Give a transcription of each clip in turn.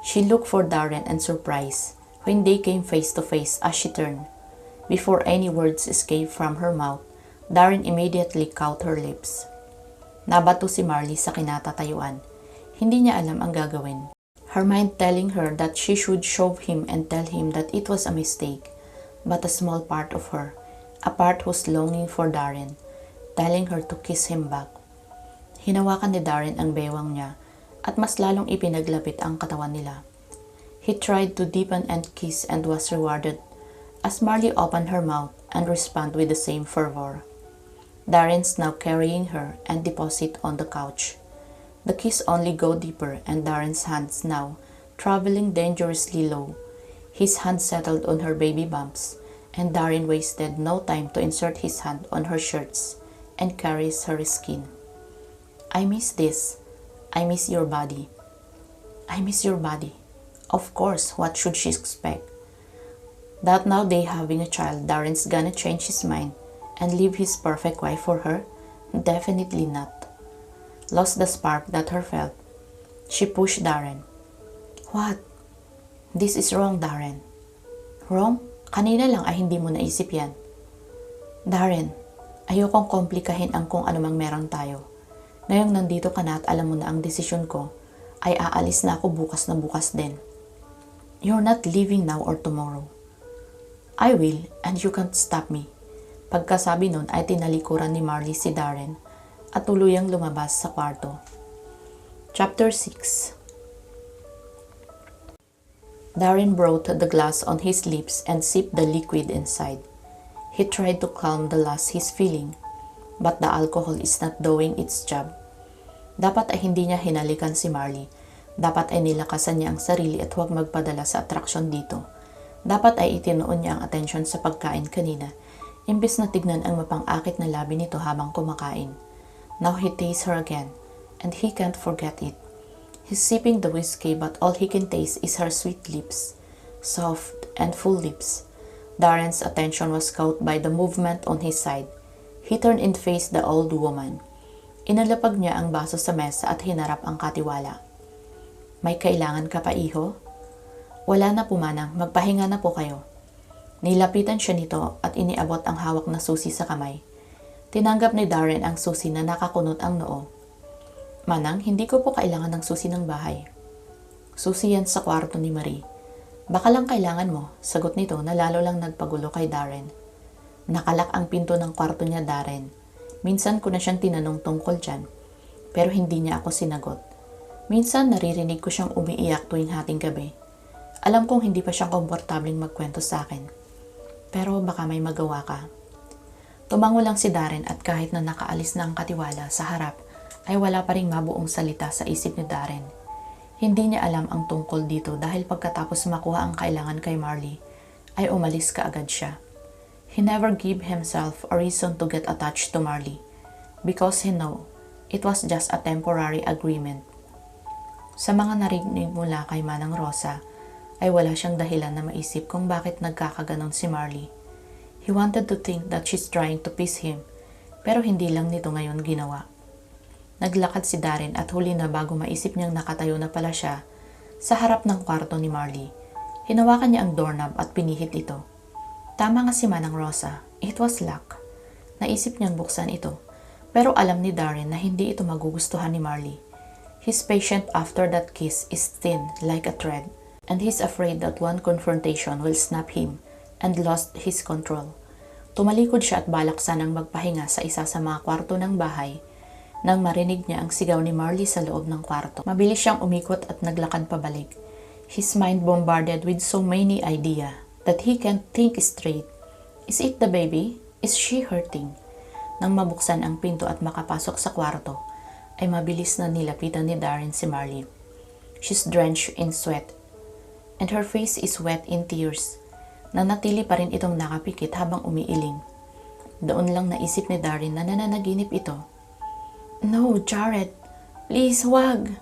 She looked for Darren and surprise when they came face to face as she turned. Before any words escaped from her mouth, Darren immediately caught her lips. Nabato si Marley sa kinatatayuan. Hindi niya alam ang gagawin. Her mind telling her that she should shove him and tell him that it was a mistake, but a small part of her, a part who's longing for Darren, telling her to kiss him back. Hinawakan ni Darren ang bewang niya at mas lalong ipinaglapit ang katawan nila. He tried to deepen and kiss and was rewarded as Marley opened her mouth and responded with the same fervor. Darren's now carrying her and deposit on the couch. The kiss only go deeper and Darren's hands now traveling dangerously low. His hand settled on her baby bumps and Darren wasted no time to insert his hand on her shirts and caress her skin. I miss this. I miss your body. I miss your body. Of course, what should she expect? That now they having a child, Darren's gonna change his mind and leave his perfect wife for her? Definitely not. Lost the spark that her felt. She pushed Darren. What? This is wrong, Darren. Wrong? Kanina lang ay hindi mo naisip yan. Darren, ayokong komplikahin ang kung anumang meron tayo. Ngayong nandito ka na at alam mo na ang desisyon ko, ay aalis na ako bukas na bukas din. You're not leaving now or tomorrow. I will and you can't stop me. Pagkasabi nun ay tinalikuran ni Marley si Darren at tuluyang lumabas sa kwarto. Chapter 6. Darren brought the glass on his lips and sipped the liquid inside. He tried to calm the loss he's feeling, but the alcohol is not doing its job. Dapat ay hindi niya hinalikan si Marley. Dapat ay nilakasan niya ang sarili at huwag magpadala sa atraksyon dito. Dapat ay itinoon niya ang atensyon sa pagkain kanina, imbes na tignan ang mapang-akit na labi nito habang kumakain. Now he tastes her again, and he can't forget it. He's sipping the whiskey but all he can taste is her sweet lips, soft and full lips. Darren's attention was caught by the movement on his side. He turned and faced the old woman. Inalapag niya ang baso sa mesa at hinarap ang katiwala. May kailangan ka pa, iho? Wala na po, manang. Magpahinga na po kayo. Nilapitan siya nito at iniabot ang hawak na susi sa kamay. Tinanggap ni Darren ang susi na nakakunot ang noo. Manang, hindi ko po kailangan ng susi ng bahay. Susi yan sa kwarto ni Marie. Baka lang kailangan mo, sagot nito na lalo lang nagpagulo kay Darren. Nakalak ang pinto ng kwarto niya, Darren. Minsan ko na siyang tinanong tungkol dyan, pero hindi niya ako sinagot. Minsan naririnig ko siyang umiiyak tuwing hating gabi. Alam kong hindi pa siyang komportabling magkwento sa akin, pero baka may magawa ka. Tumango lang si Darren at kahit na nakaalis na ang katiwala sa harap, ay wala pa ring mabuong salita sa isip ni Darren. Hindi niya alam ang tungkol dito dahil pagkatapos makuha ang kailangan kay Marley, ay umalis kaagad siya. He never gave himself a reason to get attached to Marley because he knew it was just a temporary agreement. Sa mga narinig mula kay Manang Rosa, ay wala siyang dahilan na maisip kung bakit nagkakaganon si Marley. He wanted to think that she's trying to please him, pero hindi lang nito ngayon ginawa. Naglakad si Darren at huli na bago maisip niyang nakatayo na pala siya sa harap ng kwarto ni Marley. Hinawakan niya ang doorknob at pinihit ito. Tama nga si Manang Rosa, it was luck. Naisip niyang buksan ito, pero alam ni Darren na hindi ito magugustuhan ni Marley. His patience after that kiss is thin like a thread, and he's afraid that one confrontation will snap him and lost his control. Tumalikod siya at balak sanang magpahinga sa isa sa mga kwarto ng bahay nang marinig niya ang sigaw ni Marley sa loob ng kwarto. Mabilis siyang umikot at naglakad pabalik. His mind bombarded with so many ideas that he can't think straight. Is it the baby? Is she hurting? Nang mabuksan ang pinto at makapasok sa kwarto, ay mabilis na nilapitan ni Darren si Marley. She's drenched in sweat, and her face is wet in tears. Nanatili pa rin itong nakapikit habang umiiling. Doon lang naisip ni Darren na nananaginip ito. No, Jared! Please, wag!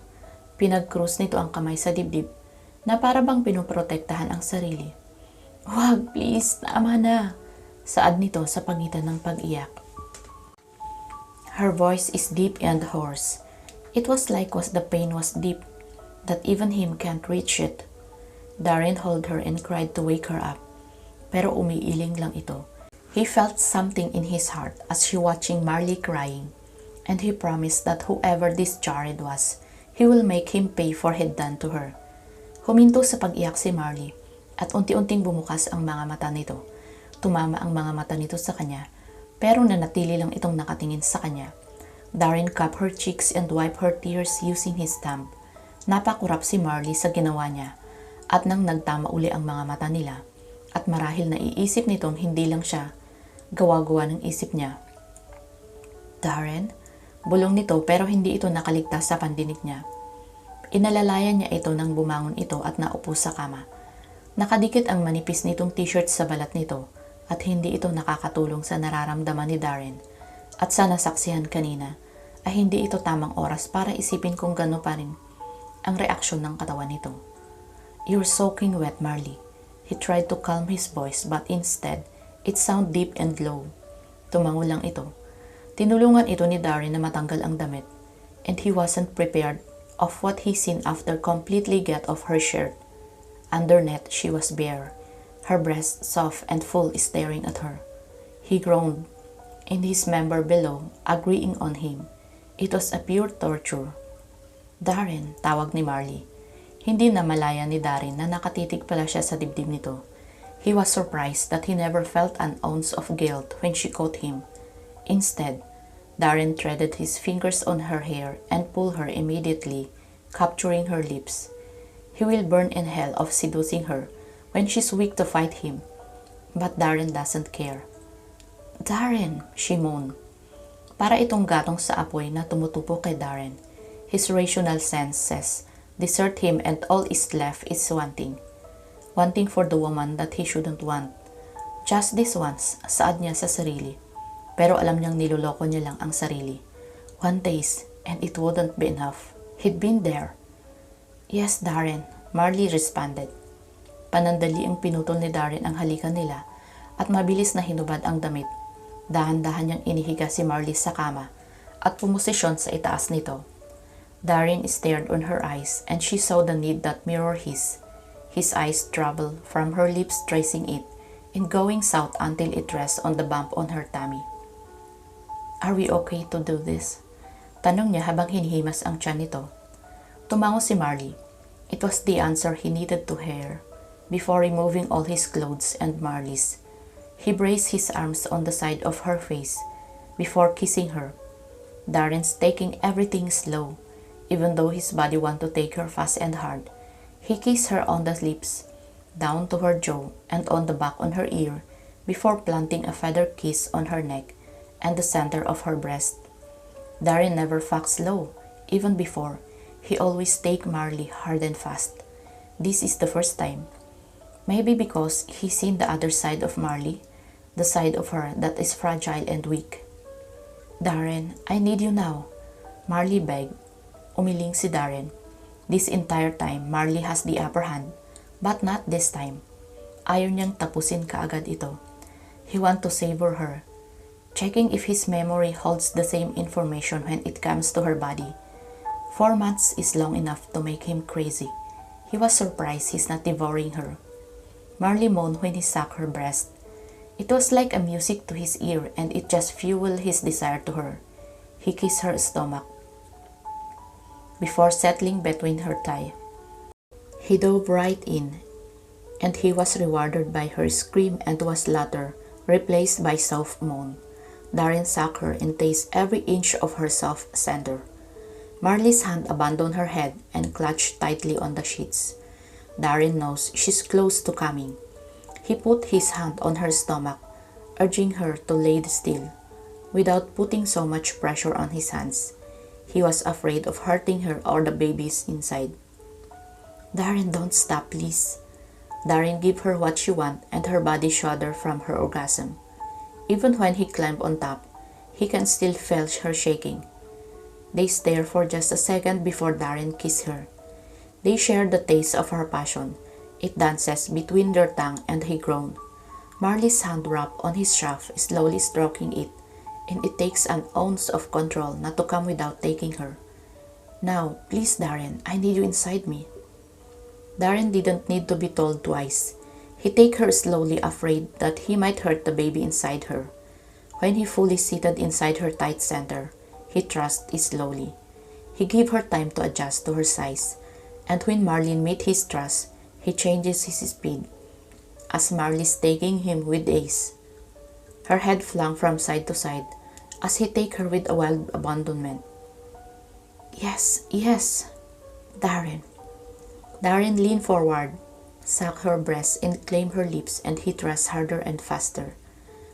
Pinag-cross nito ang kamay sa dibdib na para bang pinoprotektahan ang sarili. Wag, please, tama na! Saad nito sa pagitan ng pag-iyak. Her voice is deep and hoarse. It was like the pain was deep. that even him can't reach it. Darren held her and cried to wake her up, pero umiiling lang ito. He felt something in his heart as she watching Marley crying, and he promised that whoever this Jared was, he will make him pay for he'd done to her. Huminto sa pag-iyak si Marley, at unti-unting bumukas ang mga mata nito. Tumama ang mga mata nito sa kanya, pero nanatili lang itong nakatingin sa kanya. Darren cupped her cheeks and wiped her tears using his thumb. Napakurap si Marley sa ginawa niya, at nang nagtama uli ang mga mata nila, at marahil naiisip nitong hindi lang siya gawa-gawa ng isip niya. Darren? Bulong nito pero hindi ito nakaligtas sa pandinig niya. Inalalayan niya ito nang bumangon ito at naupo sa kama. Nakadikit ang manipis nitong t-shirt sa balat nito at hindi ito nakakatulong sa nararamdaman ni Darren. At sa nasaksihan kanina ay hindi ito tamang oras para isipin kung gano pa rin ang reaksyon ng katawan nito. "You're soaking wet, Marley." He tried to calm his voice but instead, it sounded deep and low. Tumango lang ito. Tinulungan ito ni Darren na matanggal ang damit, and he wasn't prepared of what he seen after completely get off her shirt. Underneath, she was bare, her breasts soft and full staring at her. He groaned, and his member below agreeing on him. It was a pure torture. "Darren," tawag ni Marley. Hindi na malaya ni Darren na nakatitig pala siya sa dibdib nito. He was surprised that he never felt an ounce of guilt when she caught him. Instead, Darren threaded his fingers on her hair and pulled her immediately, capturing her lips. He will burn in hell of seducing her when she's weak to fight him. But Darren doesn't care. "Darren," she moaned. Para itong gatong sa apoy na tumutupo kay Darren. His rational senses desert him and all is left is wanting. Wanting for the woman that he shouldn't want. Just this once, saad niya sa sarili. Pero alam niyang niloloko niya lang ang sarili. One taste, and it wouldn't be enough. He'd been there. "Yes, Darren," Marley responded. Panandali ang pinutol ni Darren ang halikan nila at mabilis na hinubad ang damit. Dahan-dahan niyang inihiga si Marley sa kama at pumosisyon sa itaas nito. Darren stared on her eyes and she saw the need that mirror his. His eyes traveled from her lips tracing it and going south until it rests on the bump on her tummy. "Are we okay to do this?" Tanong niya habang hinihimas ang tiyan nito. Tumango si Marley. It was the answer he needed to hear. Before removing all his clothes and Marley's, he braced his arms on the side of her face before kissing her. Darren's taking everything slow, even though his body wanted to take her fast and hard. He kissed her on the lips, down to her jaw, and on the back on her ear, before planting a feather kiss on her neck and the center of her breast. Darren never fucked slow. Even before, he always take Marley hard and fast. This is the first time. Maybe because he seen the other side of Marley, the side of her that is fragile and weak. "Darren, I need you now," Marley begged. Umiling si Darren. This entire time, Marley has the upper hand, but not this time. Ayaw niyang tapusin kaagad ito. He want to savor her, checking if his memory holds the same information when it comes to her body. 4 months is long enough to make him crazy. He was surprised he's not devouring her. Marley moaned when he sucked her breast. It was like a music to his ear and it just fueled his desire to her. He kissed her stomach before settling between her thigh. He dove right in, and he was rewarded by her scream and was later replaced by soft moan. Darren sucked her and tasted every inch of her soft center. Marley's hand abandoned her head and clutched tightly on the sheets. Darren knows she's close to coming. He put his hand on her stomach, urging her to lay still, without putting so much pressure on his hands. He was afraid of hurting her or the babies inside. "Darren, don't stop, please." Darren gave her what she wanted and her body shuddered from her orgasm. Even when he climbed on top, he can still feel her shaking. They stared for just a second before Darren kissed her. They shared the taste of her passion. It dances between their tongue and he groaned. Marley's hand wrapped on his shaft, slowly stroking it, and it takes an ounce of control not to come without taking her. Now, please Darren, I need you inside me. Darren didn't need to be told twice. He take her slowly, afraid that he might hurt the baby inside her. When he fully seated inside her tight center, he thrust slowly. He gave her time to adjust to her size, and when Marlene met his thrust, he changes his speed, as Marley's taking him with ease. Her head flung from side to side, as he take her with a wild abandonment. Yes, yes, Darren. Darren leaned forward, sucked her breast and claimed her lips, and he thrust harder and faster.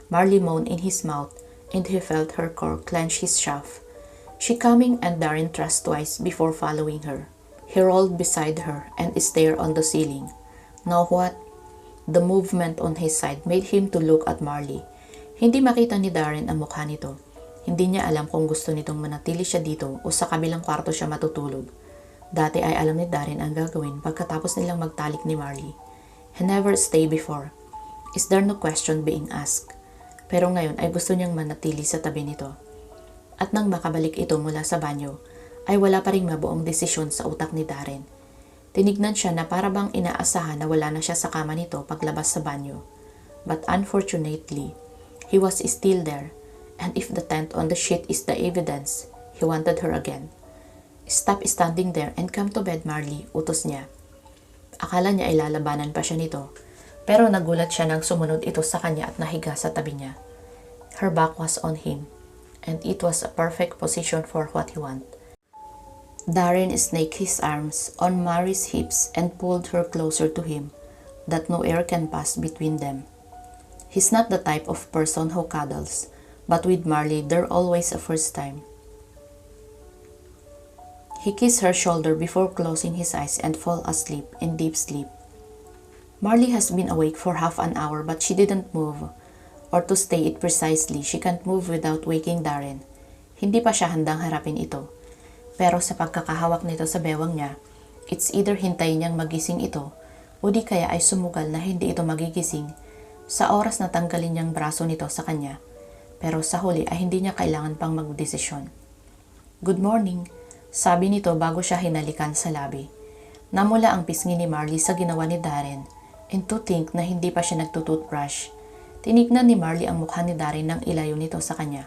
Marley moaned in his mouth, and he felt her core clench his shaft. She coming, and Darren thrust twice before following her. He rolled beside her and stared on the ceiling. Now what? The movement on his side made him to look at Marley. Hindi makita ni Darren ang mukha nito. Hindi niya alam kung gusto nitong manatili siya dito o sa kabilang kwarto siya matutulog. Dati ay alam ni Darren ang gagawin pagkatapos nilang magtalik ni Marley. He never stayed before. Is there no question being asked? Pero ngayon ay gusto niyang manatili sa tabi nito. At nang makabalik ito mula sa banyo, ay wala pa ring mabuong desisyon sa utak ni Darren. Tinignan siya na para bang inaasahan na wala na siya sa kama nito paglabas sa banyo. But unfortunately, he was still there, and if the tent on the sheet is the evidence, he wanted her again. Stop standing there and come to bed, Marley, utos niya. Akala niya ay lalabanan pa siya nito, pero nagulat siya nang sumunod ito sa kanya at nahiga sa tabi niya. Her back was on him, and it was a perfect position for what he wanted. Darren snaked his arms on Mary's hips and pulled her closer to him, that no air can pass between them. He's not the type of person who cuddles, but with Marley there always a first time. He kissed her shoulder before closing his eyes and fall asleep in deep sleep. Marley has been awake for half an hour but she didn't move, or to state it precisely, she can't move without waking Darren. Hindi pa siya handang harapin ito. Pero sa pagkakahawak nito sa bewang niya, it's either hintayin niyang magising ito o di kaya ay sumugal na hindi ito magigising sa oras na tanggalin niyang braso nito sa kanya. Pero sa huli ay hindi niya kailangan pang magdesisyon. Good morning, sabi nito bago siya hinalikan sa labi. Namula ang pisngi ni Marley sa ginawa ni Darren, and to think na hindi pa siya nagtutoothbrush. Tinignan ni Marley ang mukha ni Darren nang ilayo nito sa kanya.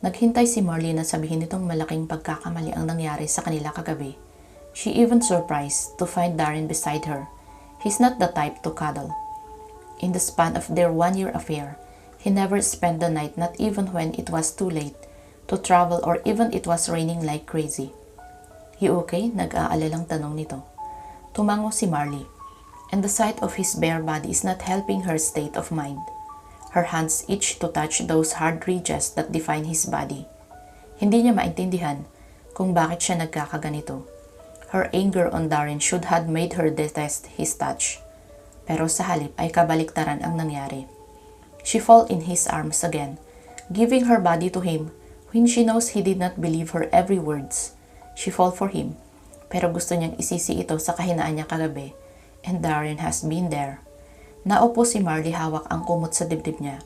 Naghintay si Marley na sabihin nitong malaking pagkakamali ang nangyari sa kanila kagabi. She even surprised to find Darren beside her. He's not the type to cuddle. In the span of their one-year affair, he never spent the night, not even when it was too late to travel or even it was raining like crazy. You okay? Nag-aalalang tanong nito. Tumango si Marley, and the sight of his bare body is not helping her state of mind. Her hands itched to touch those hard ridges that define his body. Hindi niya maintindihan kung bakit siya nagkakaganito. Her anger on Darren should have made her detest his touch. Pero sa halip ay kabaliktaran ang nangyari. She fell in his arms again, giving her body to him when she knows he did not believe her every words. She fell for him, pero gusto niyang isisi ito sa kahinaan niya kagabi, and Darren has been there. Naupo si Marley, hawak ang kumot sa dibdib niya.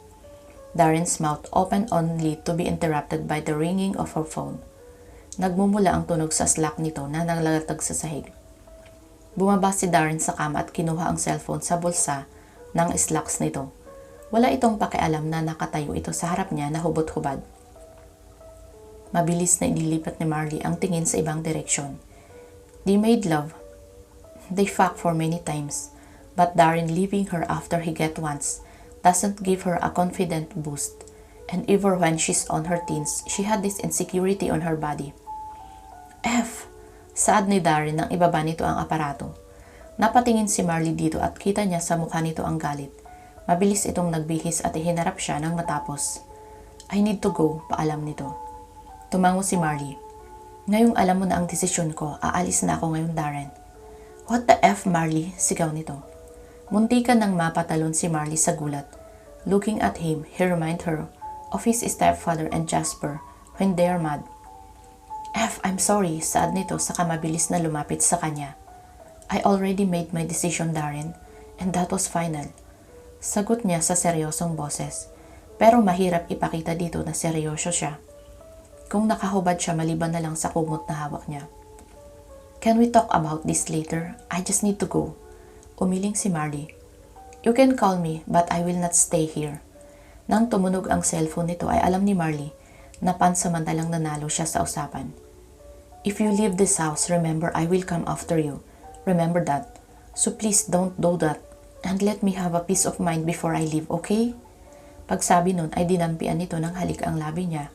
Darren's mouth opened only to be interrupted by the ringing of her phone. Nagmumula ang tunog sa slack nito na naglalatag sa sahig. Bumaba si Darren sa kama at kinuha ang cellphone sa bulsa ng slacks nito. Wala itong pakialam na nakatayo ito sa harap niya na hubot-hubad. Mabilis na inilipat ni Marley ang tingin sa ibang direksyon. They made love. They fucked for many times. But Darren leaving her after he get once doesn't give her a confident boost, and even when she's on her teens, she had this insecurity on her body. F! Saad ni Darren nang ibaba nito ang aparato. Napatingin si Marley dito at kita niya sa mukha nito ang galit. Mabilis itong nagbihis at ihinarap siya nang matapos. I need to go, paalam nito. Tumango si Marley. Ngayong alam mo na ang desisyon ko, aalis na ako ngayon, Darren. What the F, Marley? Sigaw nito. Muntikan nang mapatalon si Marley sa gulat. Looking at him, he reminded her of his stepfather and Jasper when they are mad. F, I'm sorry, saad nito saka mabilis na lumapit sa kanya. I already made my decision, Darren, and that was final. Sagot niya sa seryosong boses, pero mahirap ipakita dito na seryoso siya. Kung nakahubad siya maliban na lang sa kumot na hawak niya. Can we talk about this later? I just need to go. Umiling si Marley. You can call me, but I will not stay here. Nang tumunog ang cellphone nito ay alam ni Marley na pansamantalang nanalo siya sa usapan. If you leave this house, remember I will come after you. Remember that. So please don't do that. And let me have a peace of mind before I leave, okay? Pagsabi nun ay dinampian nito ng halik ang labi niya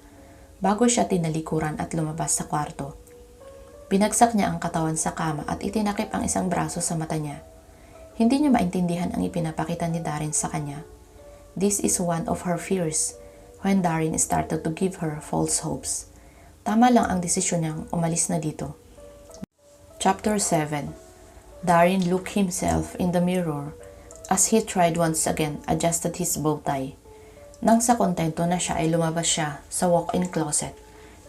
bago siya tinalikuran at lumabas sa kwarto. Binagsak niya ang katawan sa kama at itinakip ang isang braso sa mata niya. Hindi niya maintindihan ang ipinapakita ni Darren sa kanya. This is one of her fears when Darren started to give her false hopes. Tama lang ang desisyon niyang umalis na dito. Chapter 7. Darren looked himself in the mirror as he tried once again adjusted his bow tie. Nang sa kontento na siya ay lumabas siya sa walk-in closet.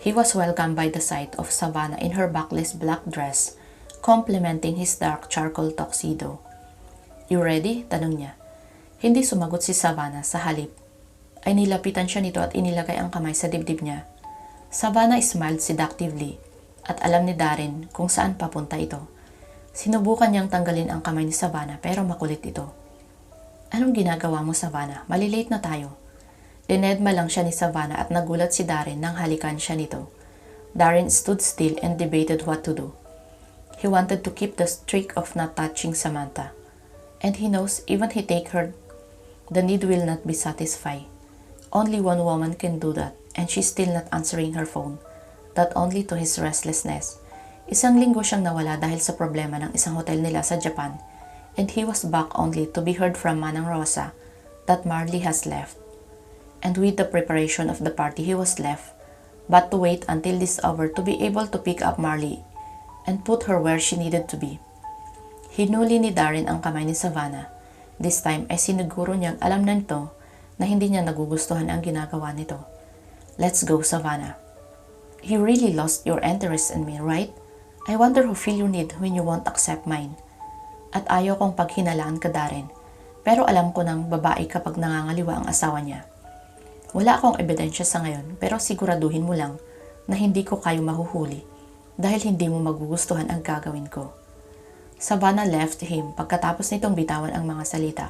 He was welcomed by the sight of Savannah in her backless black dress, complementing his dark charcoal tuxedo. You ready? Tanong niya. Hindi sumagot si Savannah, sa halip ay nilapitan siya nito at inilagay ang kamay sa dibdib niya. Savannah smiled seductively at alam ni Darren kung saan papunta ito. Sinubukan niyang tanggalin ang kamay ni Savannah pero makulit ito. Anong ginagawa mo, Savannah? Malilate na tayo. Dinedma lang siya ni Savannah at nagulat si Darren nang halikan siya nito. Darren stood still and debated what to do. He wanted to keep the streak of not touching Samantha. And he knows even he take her, the need will not be satisfied. Only one woman can do that and she's still not answering her phone. That only to his restlessness. Isang linggo siyang nawala dahil sa problema ng isang hotel nila sa Japan and he was back only to be heard from Manang Rosa that Marley has left. And with the preparation of the party he was left, but to wait until this hour to be able to pick up Marley and put her where she needed to be. Hinuli ni Darren ang kamay ni Savannah. This time ay siniguro niyang alam na nito na hindi niya nagugustuhan ang ginagawa nito. Let's go, Savannah. You really lost your interest in me, right? I wonder who feel you need when you won't accept mine. At ayaw kong paghinalaan ka, Darren. Pero alam ko ng babae kapag nangangaliwa ang asawa niya. Wala akong ebidensya sa ngayon pero siguraduhin mo lang na hindi ko kayo mahuhuli dahil hindi mo magugustuhan ang gagawin ko. Savannah left him pagkatapos nitong bitawan ang mga salita.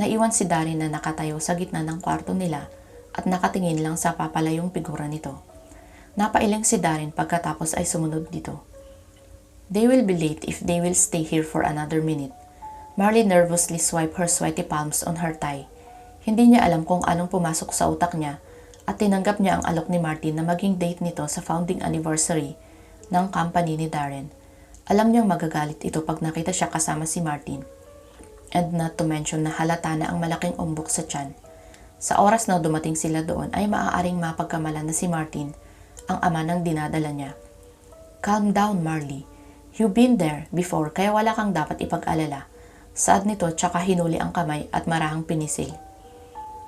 Naiwan si Darren na nakatayo sa gitna ng kwarto nila at nakatingin lang sa papalayong figura nito. Napailing si Darren pagkatapos ay sumunod dito. They will be late if they will stay here for another minute. Marley nervously swiped her sweaty palms on her thigh. Hindi niya alam kung anong pumasok sa utak niya at tinanggap niya ang alok ni Martin na maging date nito sa founding anniversary ng company ni Darren. Alam niyang magagalit ito pag nakita siya kasama si Martin. And not to mention na halata na ang malaking umbok sa tiyan. Sa oras na dumating sila doon ay maaaring mapagkamalan na si Martin ang ama ng dinadala niya. Calm down, Marley. You've been there before kaya wala kang dapat ipag-alala. Saad nito tsaka hinuli ang kamay at marahang pinisil.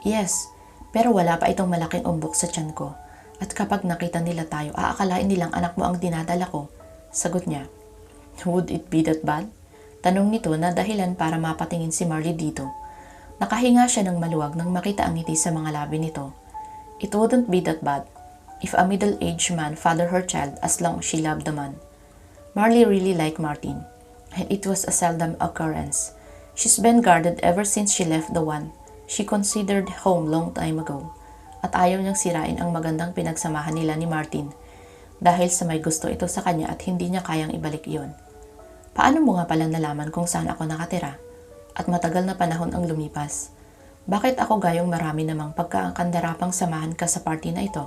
Yes, pero wala pa itong malaking umbok sa tiyan ko. At kapag nakita nila tayo, aakalain nilang anak mo ang dinadala ko. Sagot niya. Would it be that bad? Tanong nito na dahilan para mapatingin si Marley dito. Nakahinga siya ng maluwag nang makita ang ngiti sa mga labi nito. It wouldn't be that bad if a middle-aged man fathered her child as long as she loved the man. Marley really liked Martin, and it was a seldom occurrence. She's been guarded ever since she left the one she considered home long time ago, at ayaw niyang sirain ang magandang pinagsamahan nila ni Martin dahil sa may gusto ito sa kanya at hindi niya kayang ibalik iyon. Paano mo nga pala nalaman kung saan ako nakatira? At matagal na panahon ang lumipas. Bakit ako gayong marami namang pagkakandarapang samahan ka sa party na ito?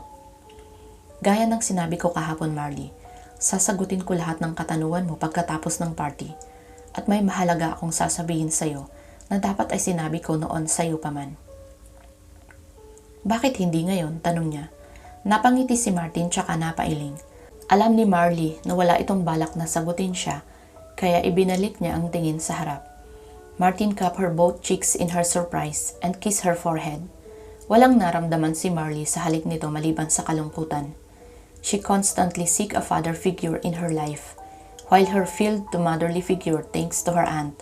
Gaya ng sinabi ko kahapon, Marley, sasagutin ko lahat ng katanungan mo pagkatapos ng party at may mahalaga akong sasabihin sa'yo na dapat ay sinabi ko noon sa'yo pa man. Bakit hindi ngayon? Tanong niya. Napangiti si Martin tsaka napailing. Alam ni Marley na wala itong balak na sagutin siya kaya ibinalik niya ang tingin sa harap. Martin cupped her both cheeks in her surprise and kissed her forehead. Walang naramdaman si Marley sa halik nito maliban sa kalungkutan. She constantly seek a father figure in her life, while her failed to motherly figure thanks to her aunt,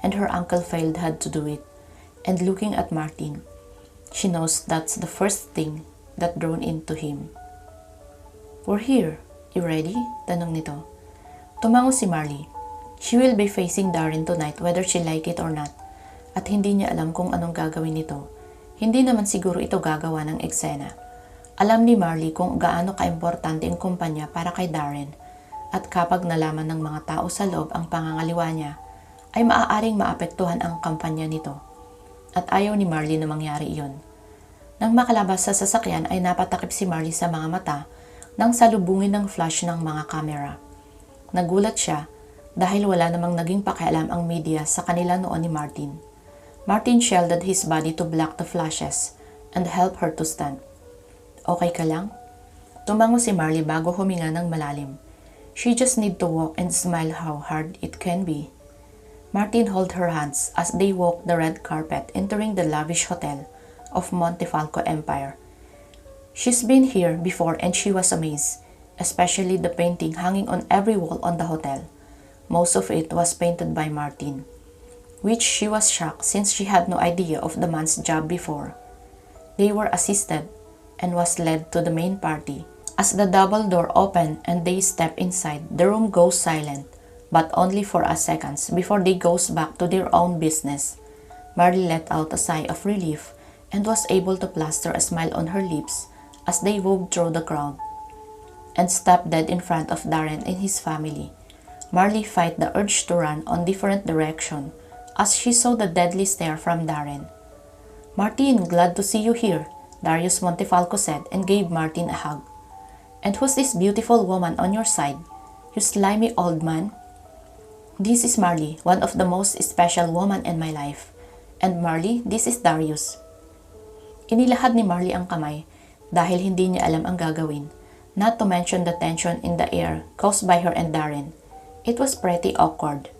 and her uncle failed had to do it. And looking at Martin, she knows that's the first thing that drawn into him. We're here. You ready? Tanong nito. Tumango si Marley. She will be facing Darren tonight whether she like it or not. At hindi niya alam kung anong gagawin nito. Hindi naman siguro ito gagawa ng eksena. Alam ni Marley kung gaano kaimportante ang kumpanya para kay Darren. At kapag nalaman ng mga tao sa loob ang pangangaliwa niya, ay maaaring maapektuhan ang kampanya nito. At ayaw ni Marley na mangyari iyon. Nang makalabas sa sasakyan ay napatakip si Marley sa mga mata nang salubungin ng flash ng mga kamera. Nagulat siya dahil wala namang naging pakialam ang media sa kanila noon ni Martin. Martin shielded his body to block the flashes and help her to stand. Okay ka lang? Tumango si Marley bago huminga ng malalim. She just need to walk and smile how hard it can be. Martin held her hands as they walked the red carpet entering the lavish hotel of Montefalco Empire. She's been here before and she was amazed, especially the painting hanging on every wall on the hotel. Most of it was painted by Martin, which she was shocked since she had no idea of the man's job before. They were assisted and was led to the main party. As the double door opened and they step inside, the room goes silent, but only for a seconds before they goes back to their own business. Marley let out a sigh of relief and was able to plaster a smile on her lips as they moved through the crowd and stopped dead in front of Darren and his family. Marley fight the urge to run on different direction as she saw the deadly stare from Darren. "Martin, glad to see you here," Darius Montefalco said and gave Martin a hug. "And who's this beautiful woman on your side, you slimy old man?" "This is Marley, one of the most special women in my life. And Marley, this is Darius." Inilahad ni Marley ang kamay dahil hindi niya alam ang gagawin, not to mention the tension in the air caused by her and Darren. It was pretty awkward.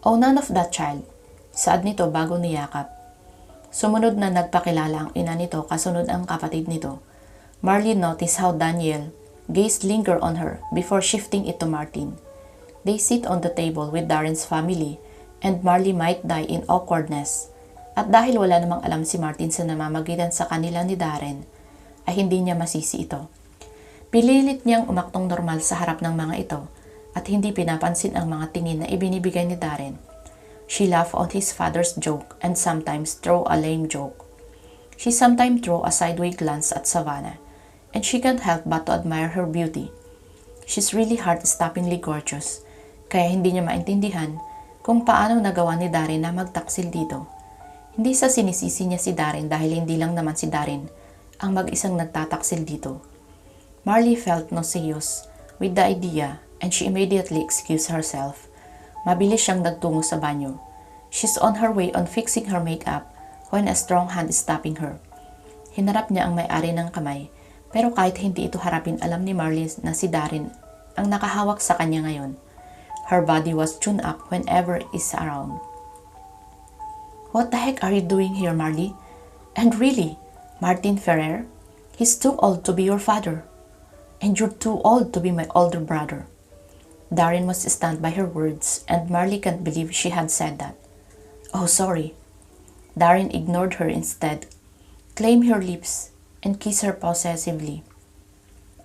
"Oh, none of that, child," saad nito bago niyakap. Sumunod na nagpakilala ang ina nito kasunod ang kapatid nito. Marley noticed how Daniel gaze linger on her before shifting it to Martin. They sit on the table with Darren's family and Marley might die in awkwardness. At dahil wala namang alam si Martin sa namamagitan sa kanila ni Darren, ay hindi niya masisi ito. Pililit niyang umaktong normal sa harap ng mga ito at hindi pinapansin ang mga tingin na ibinibigay ni Darren. She laughed on his father's joke and sometimes throw a lame joke. She sometimes throw a sideways glance at Savannah, and she can't help but to admire her beauty. She's really heart-stoppingly gorgeous, kaya hindi niya maintindihan kung paano nagawa ni Darren na magtaksil dito. Hindi sa sinisisi niya si Darren dahil hindi lang naman si Darren ang mag-isang nagtataksil dito. Marley felt nauseous with the idea and she immediately excused herself. Mabilis siyang nagtungo sa banyo. She's on her way on fixing her makeup when a strong hand is stopping her. Hinarap niya ang may-ari ng kamay, pero kahit hindi ito harapin, alam ni Marley na si Darren ang nakahawak sa kanya ngayon. Her body was tuned up whenever is around. "What the heck are you doing here, Marley? And really, Martin Ferrer? He's too old to be your father. And you're too old to be my older brother." Darren was stunned by her words and Marley can't believe she had said that. "Oh, sorry." Darren ignored her instead, claimed her lips, and kissed her possessively.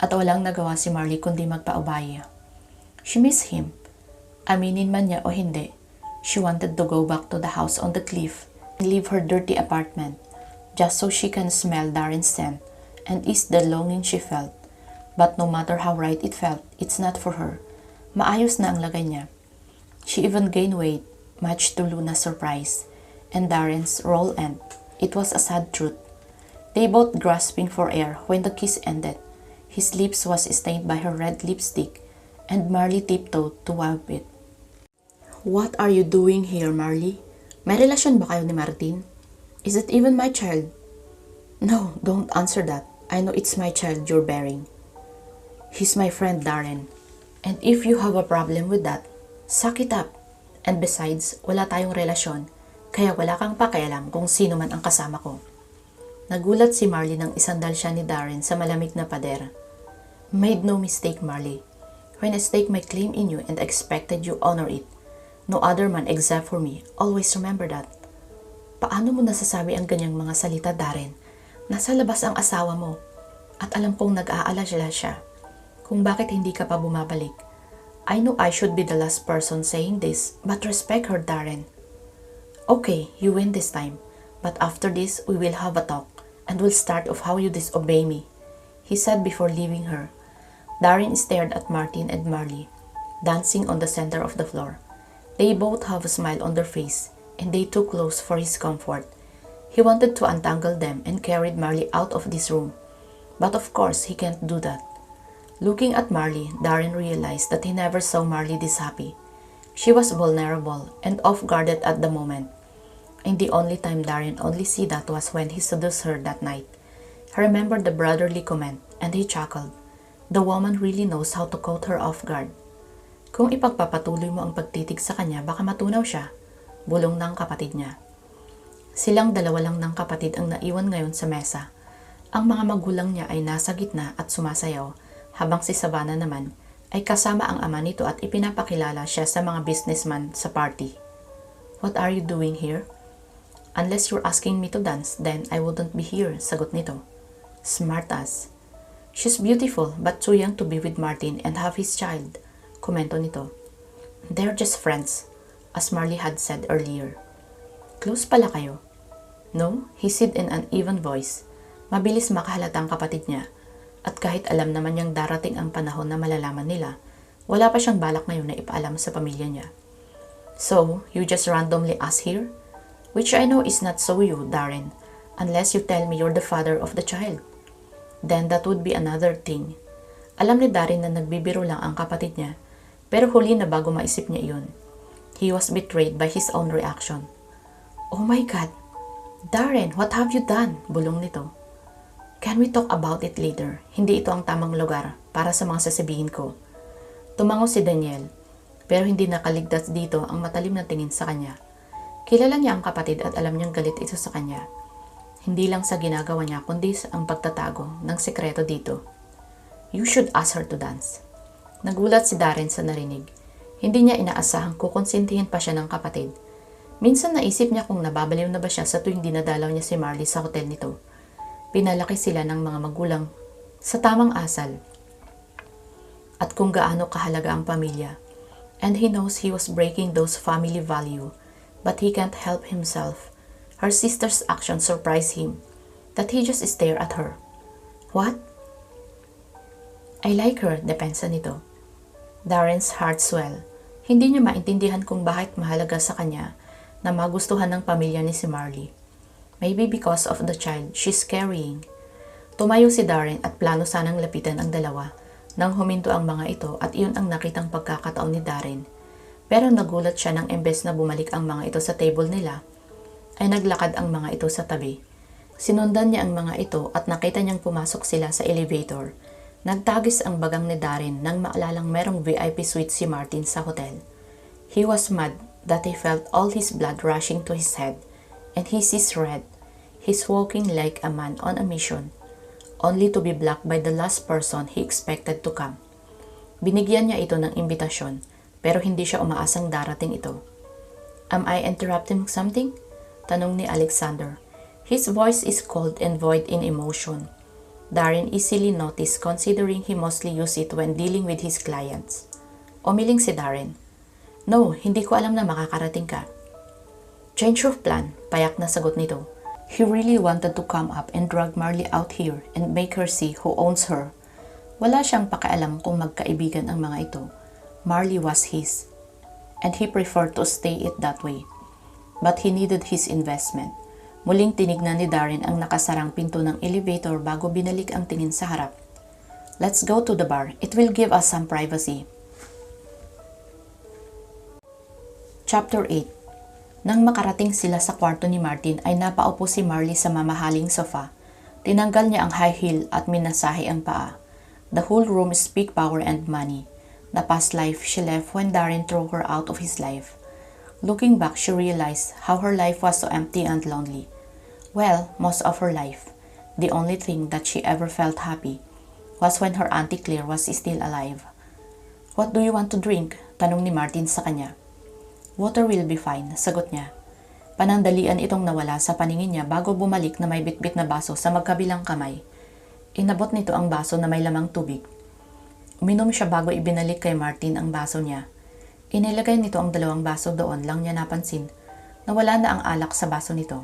At walang nagawa si Marley kundi magpaubaya. She missed him. Aminin man niya o hindi, she wanted to go back to the house on the cliff and leave her dirty apartment just so she can smell Darren's scent and ease the longing she felt. But no matter how right it felt, it's not for her. Maayos na ang lagay niya. She even gained weight, much to Luna's surprise, and Darren's roll end. It was a sad truth. They both grasping for air when the kiss ended. His lips was stained by her red lipstick, and Marley tiptoed to wipe it. "What are you doing here, Marley? May relasyon ba kayo ni Martin? Is it even my child?" "No, don't answer that. I know it's my child you're bearing." "He's my friend, Darren. And if you have a problem with that, suck it up. And besides, wala tayong relasyon, kaya wala kang pakialam kung sino man ang kasama ko." Nagulat si Marley nang isandal siya ni Darren sa malamig na pader. "Made no mistake, Marley. When I stake my claim in you and expected you honor it, no other man except for me, always remember that." "Paano mo nasasabi ang ganyang mga salita, Darren? Nasa labas ang asawa mo. At alam kong nag-aalala siya kung bakit hindi ka pa bumabalik. I know I should be the last person saying this, but respect her, Darren. Okay, you win this time, but after this we will have a talk, and we'll start of how you disobey me, he said before leaving her. Darren stared at Martin and Marley, dancing on the center of the floor. They both have a smile on their face, and they too close for his comfort. He wanted to untangle them and carried Marley out of this room, but of course he can't do that. Looking at Marley, Darren realized that he never saw Marley this happy. She was vulnerable and off-guarded at the moment, and the only time Darren only see that was when he seduced her that night. He remembered the brotherly comment, and he chuckled. The woman really knows how to caught her off guard. Kung ipagpapatuloy mo ang pagtitig sa kanya, baka matunaw siya, bulong ng kapatid niya. Silang dalawa lang ng kapatid ang naiwan ngayon sa mesa. Ang mga magulang niya ay nasa gitna at sumasayaw, habang si Savannah naman ay kasama ang ama nito at ipinapakilala siya sa mga businessman sa party. What are you doing here? Unless you're asking me to dance, then I wouldn't be here, sagot nito. Smart ass. She's beautiful but too young to be with Martin and have his child, komento nito. They're just friends, as Marley had said earlier. Close pala kayo? No, he said in an even voice. Mabilis makahalata ang kapatid niya, at kahit alam naman niyang darating ang panahon na malalaman nila, wala pa siyang balak ngayon na ipaalam sa pamilya niya. So, you just randomly ask here? Which I know is not so you, Darren, unless you tell me you're the father of the child. Then that would be another thing. Alam ni Darren na nagbibiro lang ang kapatid niya, pero huli na bago maisip niya iyon. He was betrayed by his own reaction. Oh my God! Darren, what have you done? Bulong nito. Can we talk about it later? Hindi ito ang tamang lugar para sa mga sasabihin ko. Tumango si Daniel, pero hindi nakaligtas dito ang matalim na tingin sa kanya. Kilala niya ang kapatid at alam niyang galit ito sa kanya. Hindi lang sa ginagawa niya kundi sa ang pagtatago ng sekreto dito. You should ask her to dance. Nagulat si Darren sa narinig. Hindi niya inaasahang kukonsintihin pa siya ng kapatid. Minsan naisip niya kung nababaliw na ba siya sa tuwing dinadalaw niya si Marley sa hotel nito. Pinalaki sila ng mga magulang sa tamang asal at kung gaano kahalaga ang pamilya. And he knows he was breaking those family value. But he can't help himself. Her sister's action surprised him, that he just stared at her. What? I like her, depensa nito. Darren's heart swelled. Hindi niya maintindihan kung bakit mahalaga sa kanya na magustuhan ng pamilya ni si Marley. Maybe because of the child she's carrying. Tumayo si Darren at plano sanang lapitan ang dalawa nang huminto ang mga ito at iyon ang nakitang pagkakataon ni Darren. Pero nagulat siya nang imbes na bumalik ang mga ito sa table nila, ay naglakad ang mga ito sa tabi. Sinundan niya ang mga ito at nakita niyang pumasok sila sa elevator. Nagtagis ang bagang ni Darren nang maalalang merong VIP suite si Martin sa hotel. He was mad that he felt all his blood rushing to his head, and he sees red. He's walking like a man on a mission, only to be blocked by the last person he expected to come. Binigyan niya ito ng imbitasyon, pero hindi siya umaasang darating ito. Am I interrupting something? Tanong ni Alexander. His voice is cold and void in emotion. Darren easily noticed considering he mostly used it when dealing with his clients. Umiling si Darren. No, hindi ko alam na makakarating ka. Change of plan, payak na sagot nito. He really wanted to come up and drag Marley out here and make her see who owns her. Wala siyang pakialam kung magkaibigan ang mga ito. Marley was his, and he preferred to stay it that way. But he needed his investment. Muling tinignan ni Darren ang nakasarang pinto ng elevator bago binalik ang tingin sa harap. Let's go to the bar. It will give us some privacy. Chapter 8. Nang makarating sila sa kwarto ni Martin ay napaupo si Marley sa mamahaling sofa. Tinanggal niya ang high heel at minasahe ang paa. The whole room speak power and money. The past life she left when Darren threw her out of his life. Looking back, she realized how her life was so empty and lonely. Well, most of her life. The only thing that she ever felt happy was when her Auntie Claire was still alive. What do you want to drink? Tanong ni Martin sa kanya. Water will be fine, sagot niya. Panandalian itong nawala sa paningin niya bago bumalik na may bitbit na baso sa magkabilang kamay. Inabot nito ang baso na may lamang tubig. Uminom siya bago ibinalik kay Martin ang baso niya. Inilagay nito ang 2 baso doon lang niya napansin na wala na ang alak sa baso nito.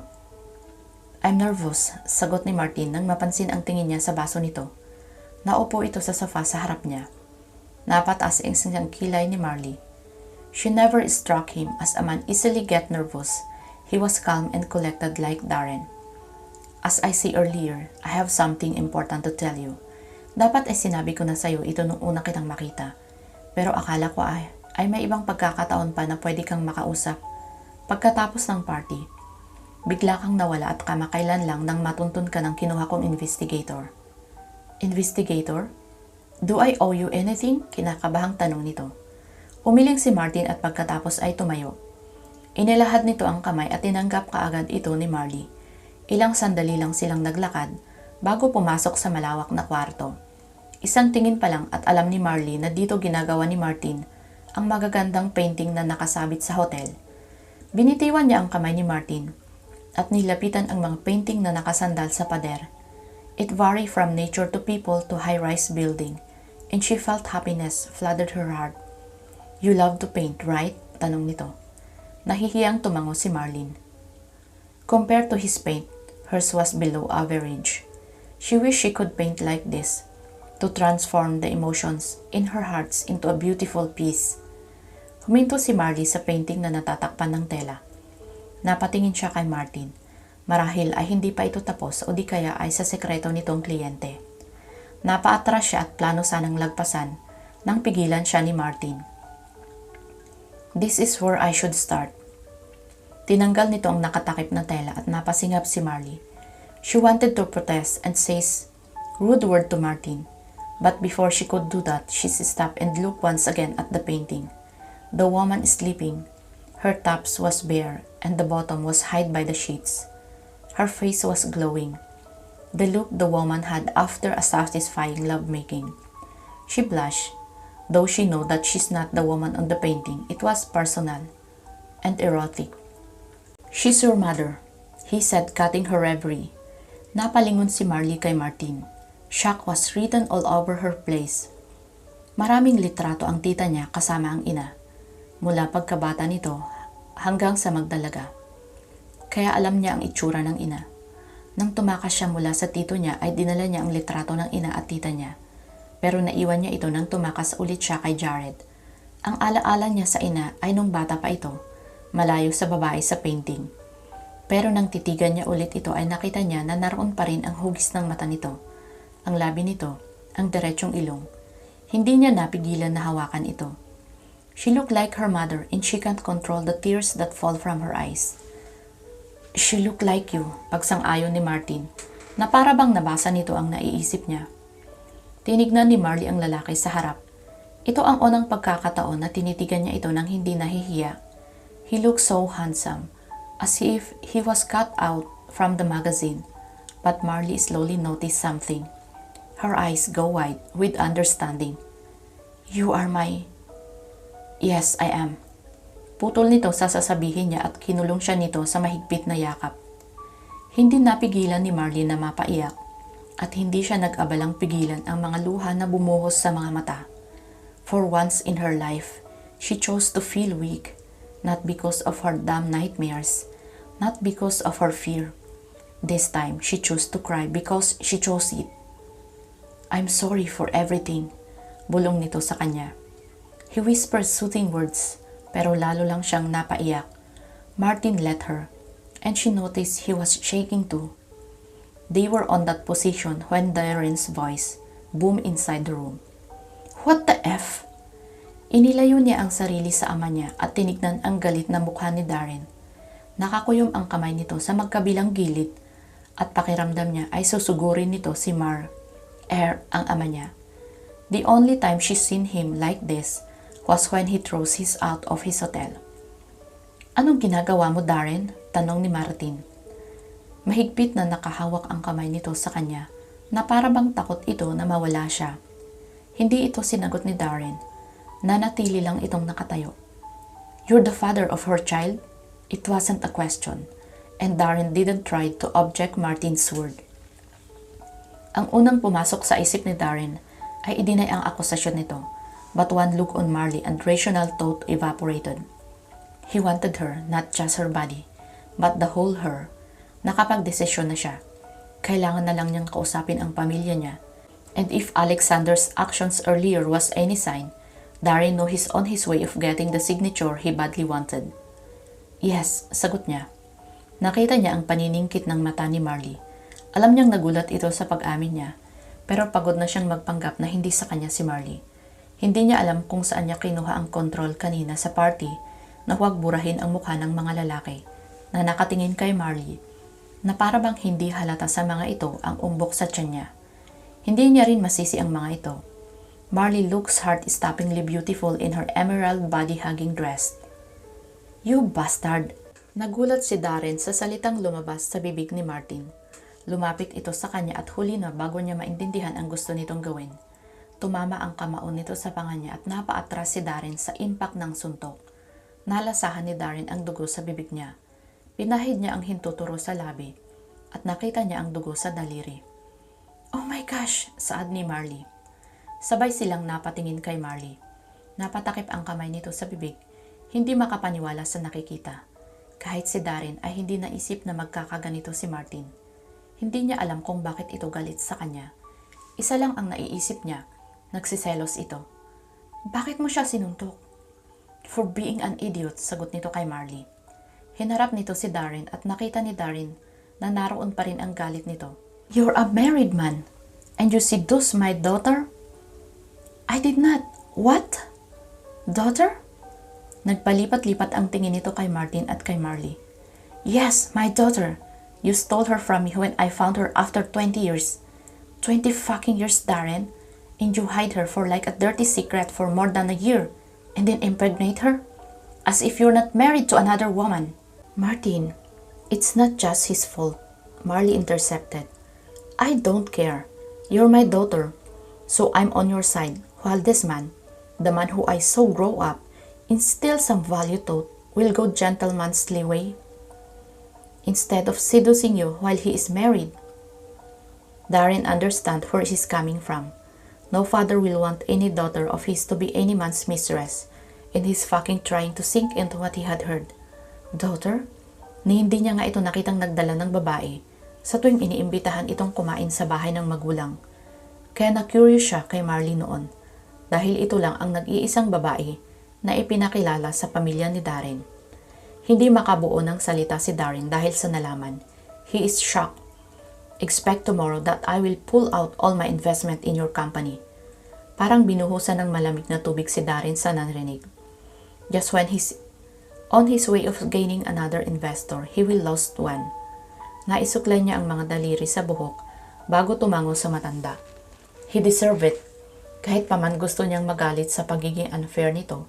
I'm nervous, sagot ni Martin nang mapansin ang tingin niya sa baso nito. Naupo ito sa sofa sa harap niya. Napataas ang isang kilay ni Marley. She never struck him as a man easily get nervous. He was calm and collected like Darren. As I said earlier, I have something important to tell you. Dapat ay sinabi ko na sa'yo ito nung una kitang makita. Pero akala ko ay may ibang pagkakataon pa na pwede kang makausap. Pagkatapos ng party, bigla kang nawala at kamakailan lang nang matuntun ka ng kinuha kong investigator. Investigator? Do I owe you anything? Kinakabahang tanong nito. Umiling si Martin at pagkatapos ay tumayo. Inilahad nito ang kamay at tinanggap kaagad ito ni Marley. Ilang sandali lang silang naglakad bago pumasok sa malawak na kwarto. Isang tingin pa lang at alam ni Marley na dito ginagawa ni Martin ang magagandang painting na nakasabit sa hotel. Binitiwan niya ang kamay ni Martin at nilapitan ang mga painting na nakasandal sa pader. It varied from nature to people to high-rise building, and she felt happiness flooded her heart. You love to paint, right? Tanong nito. Nahihiyang tumango si Marlene. Compared to his paint, hers was below average. She wished she could paint like this, to transform the emotions in her hearts into a beautiful piece. Huminto si Marley sa painting na natatakpan ng tela. Napatingin siya kay Martin. Marahil ay hindi pa ito tapos o di kaya ay sa sekreto nitong kliyente. Napaatras siya at plano sanang lagpasan nang pigilan siya ni Martin. This is where I should start. Tinanggal nito ang nakatakip na tela at napasingap si Marley. She wanted to protest and says rude word to Martin. But before she could do that, she stopped and looked once again at the painting. The woman is sleeping. Her tops was bare and the bottom was hid by the sheets. Her face was glowing. The look the woman had after a satisfying lovemaking. She blushed. Though she knew that she's not the woman on the painting, it was personal and erotic. She's your mother, he said, cutting her reverie. Napalingon si Marley kay Martin. Shock was written all over her face. Maraming litrato ang tita niya kasama ang ina, mula pagkabata nito hanggang sa magdalaga. Kaya alam niya ang itsura ng ina. Nang tumakas siya mula sa tito niya ay dinala niya ang litrato ng ina at tita niya. Pero naiwan niya ito nang tumakas ulit siya kay Jared. Ang alaala niya sa ina ay nung bata pa ito, malayo sa babae sa painting. Pero nang titigan niya ulit ito ay nakita niya na naroon pa rin ang hugis ng mata nito. Ang labi nito, ang diretsong ilong. Hindi niya napigilan na hawakan ito. She looked like her mother and she can't control the tears that fall from her eyes. She looked like you, pagsang-ayon ni Martin, na para bang nabasa nito ang naiisip niya. Tinignan ni Marley ang lalaki sa harap. Ito ang unang pagkakataon na tinitigan niya ito nang hindi nahihiya. He looked so handsome, as if he was cut out from the magazine. But Marley slowly noticed something. Her eyes go wide with understanding. You are my... Yes, I am. Putol nito sa sasabihin niya at kinulong siya nito sa mahigpit na yakap. Hindi napigilan ni Marley na mapaiyak at hindi siya nag-abalang pigilan ang mga luha na bumuhos sa mga mata. For once in her life, she chose to feel weak, not because of her damn nightmares, not because of her fear. This time, she chose to cry because she chose it. I'm sorry for everything, bulong nito sa kanya. He whispered soothing words, pero lalo lang siyang napaiyak. Martin let her, and she noticed he was shaking too. They were on that position when Darren's voice boomed inside the room. What the F? Inilayo niya ang sarili sa ama niya at tinignan ang galit na mukha ni Darren. Nakakuyom ang kamay nito sa magkabilang gilid at pakiramdam niya ay susugurin nito si Mar, ang ama niya. The only time she's seen him like this was when he throws his out of his hotel. Anong ginagawa mo, Darren? Tanong ni Martin. Mahigpit na nakahawak ang kamay nito sa kanya na para bang takot ito na mawala siya. Hindi ito sinagot ni Darren. Nanatili lang itong nakatayo. You're the father of her child? It wasn't a question, and Darren didn't try to object Martin's word. Ang unang pumasok sa isip ni Darren ay idinay ang akusasyon nito, but one look on Marley and rational thought evaporated. He wanted her, not just her body, but the whole her. Nakapagdesisyon na siya. Kailangan na lang niyang kausapin ang pamilya niya. And if Alexander's actions earlier was any sign, Darren knew he's on his way of getting the signature he badly wanted. Yes, sagot niya. Nakita niya ang paniningkit ng mata ni Marley. Alam niyang nagulat ito sa pag-amin niya, pero pagod na siyang magpanggap na hindi sa kanya si Marley. Hindi niya alam kung saan niya kinuha ang control kanina sa party na huwag burahin ang mukha ng mga lalaki na nakatingin kay Marley na para bang hindi halata sa mga ito ang umbok sa tiyan niya. Hindi niya rin masisi ang mga ito. Marley looks heart-stoppingly beautiful in her emerald body-hugging dress. You bastard! Nagulat si Darren sa salitang lumabas sa bibig ni Martin. Lumapit ito sa kanya at huli na bago niya maintindihan ang gusto nitong gawin. Tumama ang kamao nito sa panga niya at napaatras si Darren sa impact ng suntok. Nalasahan ni Darren ang dugo sa bibig niya. Pinahid niya ang hintuturo sa labi at nakita niya ang dugo sa daliri. Oh my gosh! Saad ni Marley. Sabay silang napatingin kay Marley. Napatakip ang kamay nito sa bibig, hindi makapaniwala sa nakikita. Kahit si Darren ay hindi naisip na magkakaganito si Martin. Hindi niya alam kung bakit ito galit sa kanya. Isa lang ang naiisip niya, nagsiselos ito. Bakit mo siya sinuntok? For being an idiot, sagot nito kay Marley. Hinarap nito si Darren at nakita ni Darren na naroon pa rin ang galit nito. You're a married man, and you seduce my daughter? I did not. What? Daughter? Nagpalipat-lipat ang tingin nito kay Martin at kay Marley. Yes, my daughter. You stole her from me when I found her after 20 years. 20 fucking years, Darren. And you hide her for like a dirty secret for more than a year. And then impregnate her? As if you're not married to another woman. Martin, it's not just his fault. Marley intercepted. I don't care. You're my daughter. So I'm on your side. While this man, the man who I saw grow up, instill some value to, will go gentlemanly way. Instead of seducing you while he is married. Darren understand where he's coming from. No father will want any daughter of his to be any man's mistress, and he's fucking trying to sink into what he had heard. Daughter? Ni hindi niya nga ito nakitang nagdala ng babae sa tuwing iniimbitahan itong kumain sa bahay ng magulang. Kaya na-curious siya kay Marley noon dahil ito lang ang nag-iisang babae na ipinakilala sa pamilya ni Darren. Hindi makabuo ng salita si Darren dahil sa nalaman. He is shocked. Expect tomorrow that I will pull out all my investment in your company. Parang binuhusan ng malamig na tubig si Darren sa narinig. Just when he's on his way of gaining another investor, he will lost one. Naisuklay niya ang mga daliri sa buhok bago tumango sa matanda. He deserved it. Kahit paman gusto niyang magalit sa pagiging unfair nito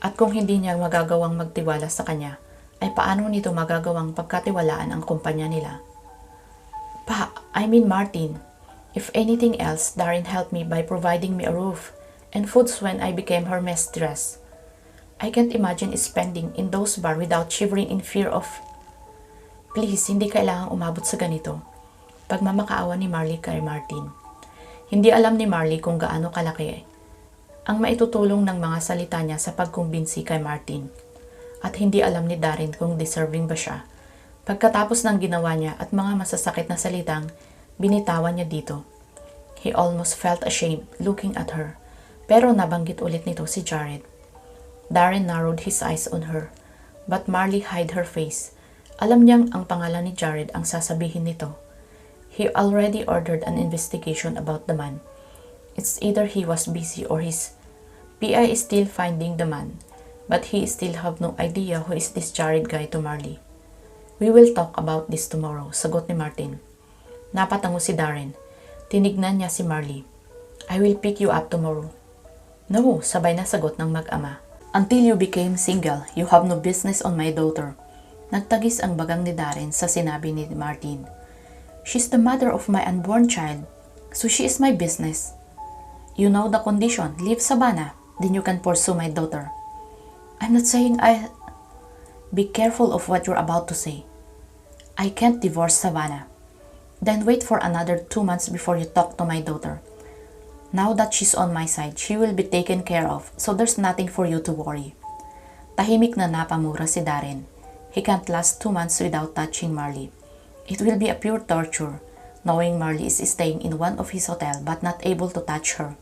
at kung hindi niya magagawang magtiwala sa kanya, ay paano nito magagawang pagkatiwalaan ang kumpanya nila? Martin, if anything else, Darren helped me by providing me a roof and foods when I became her mistress. I can't imagine spending in those bar without shivering in fear of... Please, hindi kailangang umabot sa ganito. Pagmamakaawa ni Marley kay Martin. Hindi alam ni Marley kung gaano kalaki ang maitutulong ng mga salita niya sa pagkumbinsi kay Martin. At hindi alam ni Darren kung deserving ba siya. Pagkatapos ng ginawa niya at mga masasakit na salitang binitawan niya dito. He almost felt ashamed looking at her. Pero nabanggit ulit nito si Jared. Darren narrowed his eyes on her. But Marley hid her face. Alam niyang ang pangalan ni Jared ang sasabihin nito. He already ordered an investigation about the man. It's either he was busy or his PI is still finding the man. But he still have no idea who is this Jared guy to Marley. We will talk about this tomorrow, sagot ni Martin. Napatango si Darren. Tinignan niya si Marley. I will pick you up tomorrow. No, sabay na sagot ng mag-ama. Until you became single, you have no business on my daughter. Nagtagis ang bagang ni Darren sa sinabi ni Martin. She's the mother of my unborn child, so she is my business. You know the condition. Leave Savannah, then you can pursue my daughter. I'm not saying Be careful of what you're about to say. I can't divorce Savannah. Then wait for another 2 months before you talk to my daughter. Now that she's on my side, she will be taken care of, so there's nothing for you to worry. Tahimik na napamura si Darren. He can't last 2 months without touching Marley. It will be a pure torture, knowing Marley is staying in one of his hotel but not able to touch her.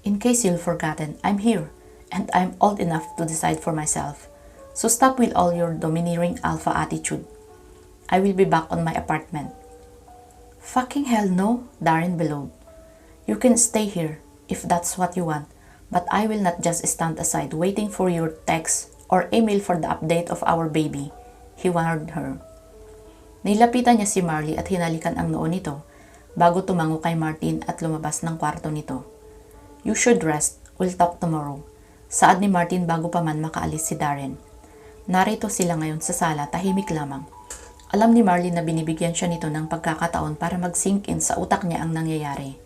In case you've forgotten, I'm here, and I'm old enough to decide for myself. So stop with all your domineering alpha attitude. I will be back on my apartment. Fucking hell no, Darren bellowed. You can stay here if that's what you want, but I will not just stand aside waiting for your text or email for the update of our baby, he warned her. Nilapitan niya si Marley at hinalikan ang noo nito bago tumango kay Martin at lumabas ng kwarto nito. You should rest, we'll talk tomorrow. Saad ni Martin bago pa man makaalis si Darren. Narito sila ngayon sa sala, tahimik lamang. Alam ni Marley na binibigyan siya nito ng pagkakataon para mag-sink in sa utak niya ang nangyayari.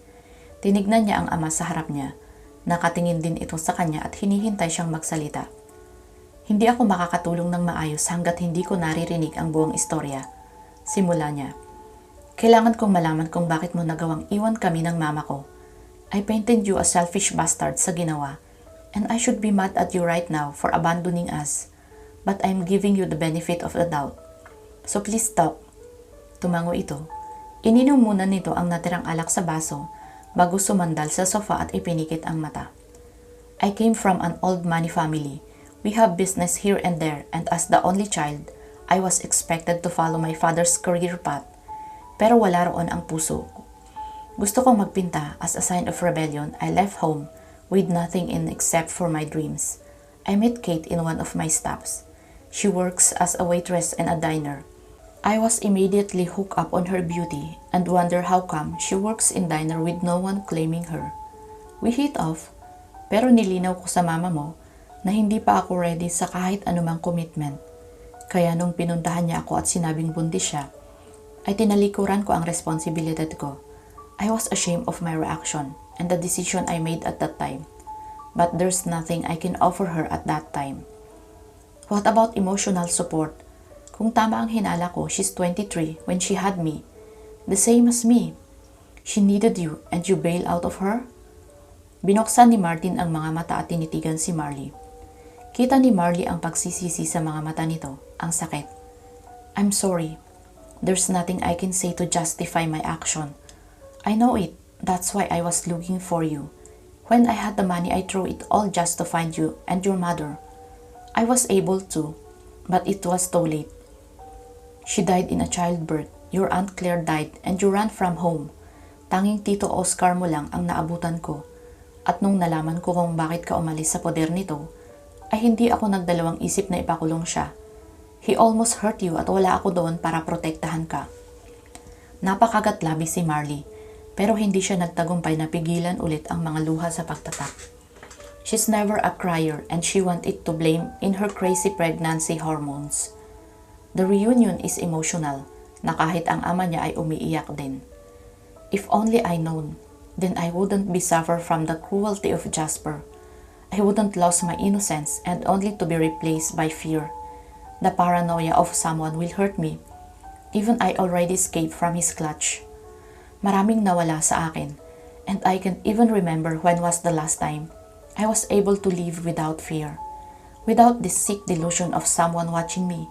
Tinignan niya ang ama sa harap niya. Nakatingin din ito sa kanya at hinihintay siyang magsalita. Hindi ako makakatulong ng maayos hanggat hindi ko naririnig ang buong istorya. Simula niya. Kailangan kong malaman kung bakit mo nagawang iwan kami ng mama ko. I painted you a selfish bastard sa ginawa, and I should be mad at you right now for abandoning us. But I'm giving you the benefit of the doubt. So please talk. Tumango ito. Ininom muna nito ang natirang alak sa baso bago sumandal sa sofa at ipinikit ang mata. I came from an old money family. We have business here and there, and as the only child, I was expected to follow my father's career path. Pero wala roon ang puso ko. Gusto kong magpinta. As a sign of rebellion, I left home with nothing in except for my dreams. I met Kate in one of my stops. She works as a waitress and a diner. I was immediately hooked up on her beauty and wonder how come she works in diner with no one claiming her. We hit off, pero nilinaw ko sa mama mo na hindi pa ako ready sa kahit anumang commitment. Kaya nung pinuntahan niya ako at sinabing buntis siya, ay tinalikuran ko ang responsibilidad ko. I was ashamed of my reaction and the decision I made at that time. But there's nothing I can offer her at that time. What about emotional support? Kung tama ang hinala ko, she's 23 when she had me. The same as me. She needed you and you bail out of her? Binuksan ni Martin ang mga mata at tinitigan si Marley. Kita ni Marley ang pagsisisi sa mga mata nito, ang sakit. I'm sorry. There's nothing I can say to justify my action. I know it. That's why I was looking for you. When I had the money, I threw it all just to find you and your mother. I was able to, but it was too late. She died in a childbirth, your Aunt Claire died, and you ran from home. Tanging Tito Oscar mo lang ang naabutan ko. At nung nalaman ko kung bakit ka umalis sa poder nito, ay hindi ako nagdalawang isip na ipakulong siya. He almost hurt you at wala ako doon para protektahan ka. Napakagatlabi si Marley, pero hindi siya nagtagumpay na pigilan ulit ang mga luha sa pagtatak. She's never a crier and she wanted to blame in her crazy pregnancy hormones. The reunion is emotional, na kahit ang ama niya ay umiiyak din. If only I known, then I wouldn't be suffer from the cruelty of Jasper. I wouldn't lose my innocence and only to be replaced by fear. The paranoia of someone will hurt me. Even I already escaped from his clutch. Maraming nawala sa akin, and I can't even remember when was the last time I was able to live without fear, without this sick delusion of someone watching me.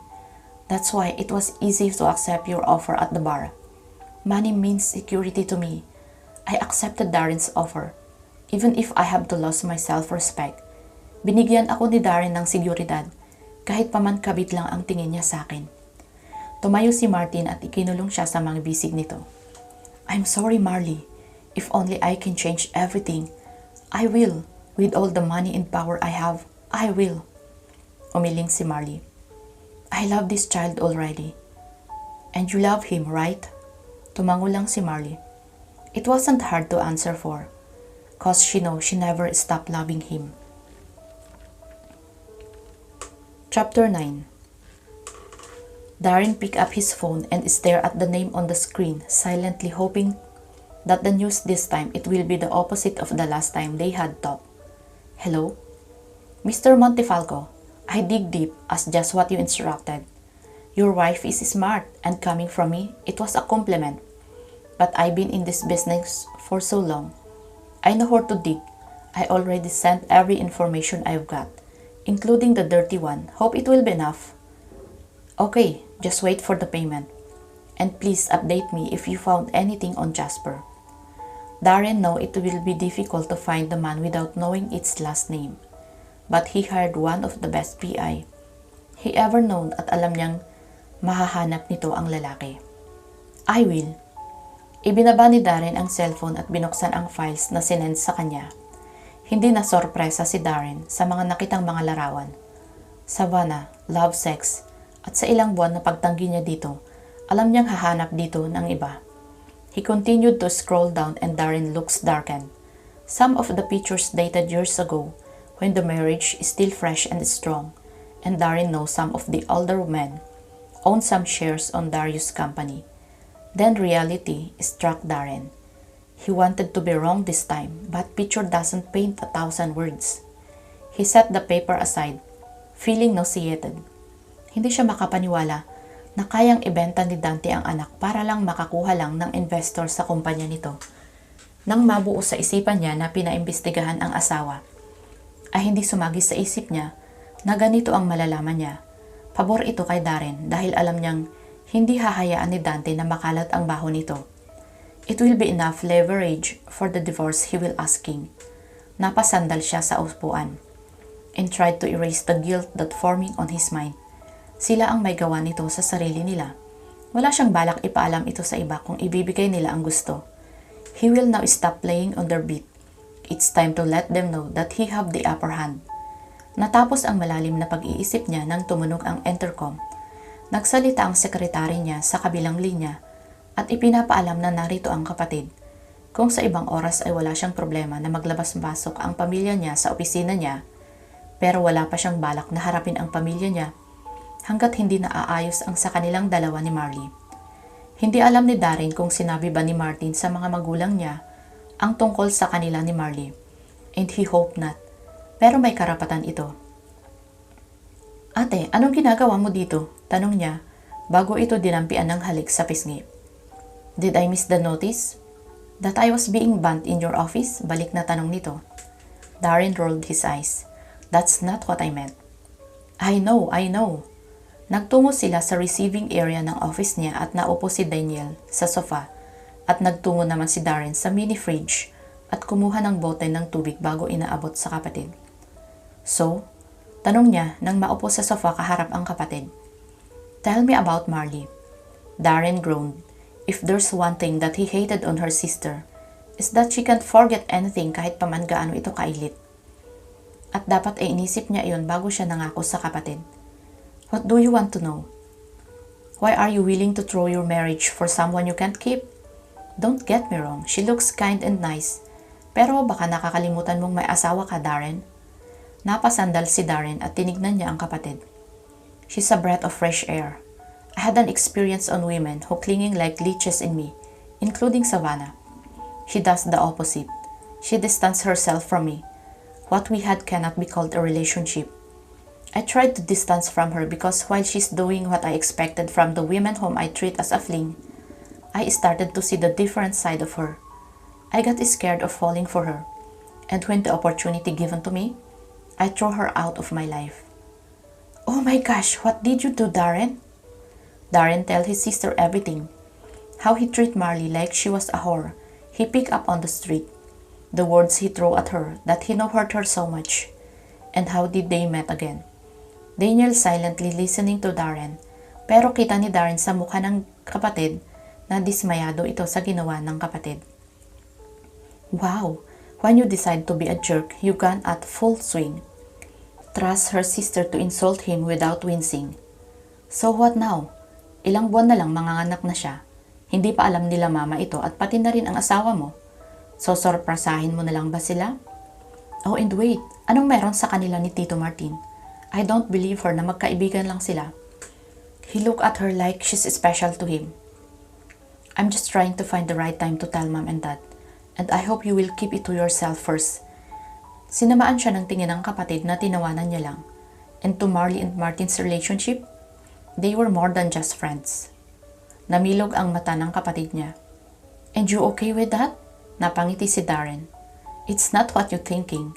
That's why it was easy to accept your offer at the bar. Money means security to me. I accepted Darren's offer, even if I have to lose my self-respect. Binigyan ako ni Darren ng seguridad, kahit paman kabit lang ang tingin niya sa akin. Tumayo si Martin at ikinulong siya sa mga bisig nito. I'm sorry, Marley. If only I can change everything, I will. With all the money and power I have, I will. Umiling si Marley. I love this child already. And you love him, right? Tumango lang si Marley. It wasn't hard to answer for, cause she knows she never stopped loving him. Chapter 9. Darren picked up his phone and stared at the name on the screen, silently hoping that the news this time it will be the opposite of the last time they had talked. Hello? Mr. Montefalco, I dig deep as just what you instructed. Your wife is smart, and coming from me, it was a compliment. But I've been in this business for so long. I know where to dig. I already sent every information I've got, including the dirty one. Hope it will be enough. Okay, just wait for the payment. And please update me if you found anything on Jasper. Darren knew it will be difficult to find the man without knowing its last name. But he hired one of the best PI he ever known at alam niyang mahahanap nito ang lalaki. I will. Ibinaba ni Darren ang cellphone at binuksan ang files na sinend sa kanya. Hindi na sorpresa si Darren sa mga nakitang mga larawan. Savannah, love sex, at sa ilang buwan na pagtanggi niya dito, alam niyang hahanap dito ng iba. He continued to scroll down and Darren looks darkened. Some of the pictures dated years ago when the marriage is still fresh and strong, and Darren knows some of the older men own some shares on Darius' company. Then reality struck Darren. He wanted to be wrong this time, but picture doesn't paint 1,000 words. He set the paper aside, feeling nauseated. Hindi siya makapaniwala na kayang ibenta ni Dante ang anak para lang makakuha lang ng investor sa kumpanya nito. Nang mabuo sa isipan niya na pinaimbestigahan ang asawa, ay hindi sumagi sa isip niya na ganito ang malalaman niya. Pabor ito kay Darren dahil alam niyang hindi hahayaan ni Dante na makalat ang baho nito. It will be enough leverage for the divorce he will asking. Napasandal siya sa upuan and tried to erase the guilt that forming on his mind. Sila ang may gawa nito sa sarili nila. Wala siyang balak ipaalam ito sa iba kung ibibigay nila ang gusto. He will now stop playing on their beat. It's time to let them know that he have the upper hand. Natapos ang malalim na pag-iisip niya nang tumunog ang intercom. Nagsalita ang sekretary niya sa kabilang linya at ipinapaalam na narito ang kapatid. Kung sa ibang oras ay wala siyang problema na maglabas-pasok ang pamilya niya sa opisina niya, pero wala pa siyang balak na harapin ang pamilya niya hanggat hindi naaayos ang sa kanilang dalawa ni Marley. Hindi alam ni Darren kung sinabi ba ni Martin sa mga magulang niya ang tungkol sa kanila ni Marley, and he hoped not, pero may karapatan ito. Ate, anong ginagawa mo dito? Tanong niya bago ito dinampian ng halik sa pisngi. Did I miss the notice? That I was being banned in your office? Balik na tanong nito. Darren rolled his eyes. That's not what I meant. I know. Nagtungo sila sa receiving area ng office niya at naupo si Daniel sa sofa at nagtungo naman si Darren sa mini fridge at kumuha ng bote ng tubig bago inaabot sa kapatid. So, tanong niya nang maupo sa sofa kaharap ang kapatid. Tell me about Marley. Darren groaned. If there's one thing that he hated on her sister, is that she can't forget anything kahit paman gaano ito kailit. At dapat ay inisip niya iyon bago siya nangako sa kapatid. What do you want to know? Why are you willing to throw your marriage for someone you can't keep? Don't get me wrong, she looks kind and nice. Pero baka nakakalimutan mong may asawa ka, Darren. Napasandal si Darren at tinignan niya ang kapatid. She's a breath of fresh air. I had an experience on women who clinging like leeches in me, including Savannah. She does the opposite. She distanced herself from me. What we had cannot be called a relationship. I tried to distance from her because while she's doing what I expected from the women whom I treat as a fling, I started to see the different side of her. I got scared of falling for her, and when the opportunity given to me, I threw her out of my life. Oh my gosh, what did you do, Darren? Darren tell his sister everything. How he treat Marley like she was a whore he picked up on the street. The words he threw at her that he know hurt her so much. And how did they met again? Daniel silently listening to Darren, pero kita ni Darren sa mukha ng kapatid na dismayado ito sa ginawa ng kapatid. Wow, when you decide to be a jerk, you gone at full swing. Trust her sister to insult him without wincing. So what now? Ilang buwan na lang manganganak na siya. Hindi pa alam nila mama ito at pati na rin ang asawa mo. So sorpresahin mo na lang ba sila? Oh, and wait, anong meron sa kanila ni Tito Martin? I don't believe her na magkaibigan lang sila. He looked at her like she's special to him. I'm just trying to find the right time to tell mom and dad. And I hope you will keep it to yourself first. Sinamaan siya ng tingin ng kapatid na tinawanan niya lang. And to Marley and Martin's relationship, they were more than just friends. Namilog ang mata ng kapatid niya. And you okay with that? Napangiti si Darren. It's not what you're thinking.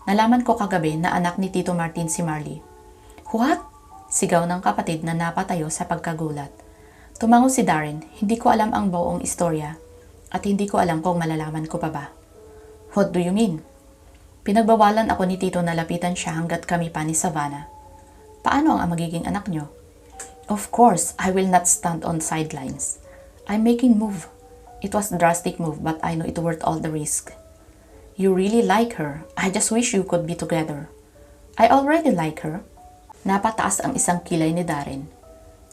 Nalaman ko kagabi na anak ni Tito Martin si Marley. What? Sigaw ng kapatid na napatayo sa pagkagulat. Tumango si Darren, hindi ko alam ang buong istorya at hindi ko alam kung malalaman ko pa ba. What do you mean? Pinagbawalan ako ni Tito na lapitan siya hanggat kami pa ni Savannah. Paano ang magiging anak nyo? Of course, I will not stand on sidelines. I'm making move. It was a drastic move but I know it worth all the risk. You really like her. I just wish you could be together. I already like her. Napataas ang isang kilay ni Darren.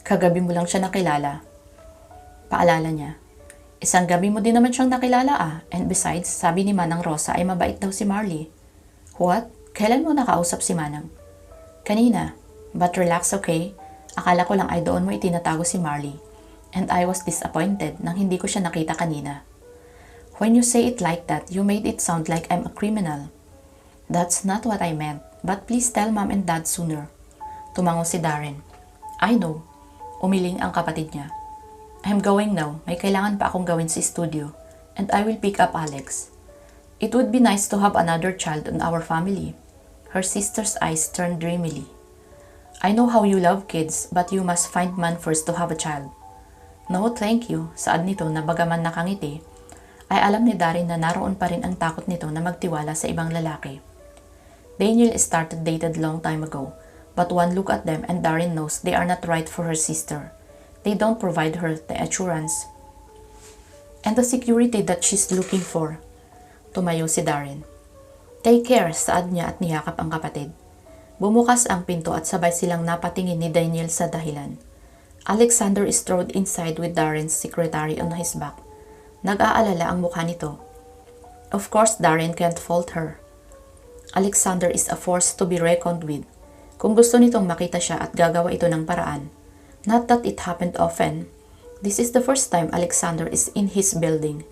Kagabi mo lang siya nakilala. Paalala niya. Isang gabi mo din naman siyang nakilala And besides, sabi ni Manang Rosa ay mabait daw si Marley. What? Kailan mo nakausap si Manang? Kanina. But relax, okay? Akala ko lang ay doon mo itinatago si Marley. And I was disappointed nang hindi ko siya nakita kanina. When you say it like that, you made it sound like I'm a criminal. That's not what I meant, but please tell Mom and Dad sooner. Tumango si Darren. I know. Umiling ang kapatid niya. I'm going now. May kailangan pa akong gawin sa studio. And I will pick up Alex. It would be nice to have another child in our family. Her sister's eyes turned dreamily. I know how you love kids, but you must find man first to have a child. No, thank you. Saad nito na bagaman nakangiti, ay alam ni Darren na naroon pa rin ang takot nito na magtiwala sa ibang lalaki. Daniel started dated long time ago, but one look at them and Darren knows they are not right for her sister. They don't provide her the assurance and the security that she's looking for. Tumayo si Darren. Take care, saad niya at niyakap ang kapatid. Bumukas ang pinto at sabay silang napatingin ni Daniel sa dahilan. Alexander strode inside with Darren's secretary on his back. Nag-aalala ang mukha nito. Of course, Darren can't fault her. Alexander is a force to be reckoned with. Kung gusto nitong makita siya at gagawa ito ng paraan. Not that it happened often. This is the first time Alexander is in his building.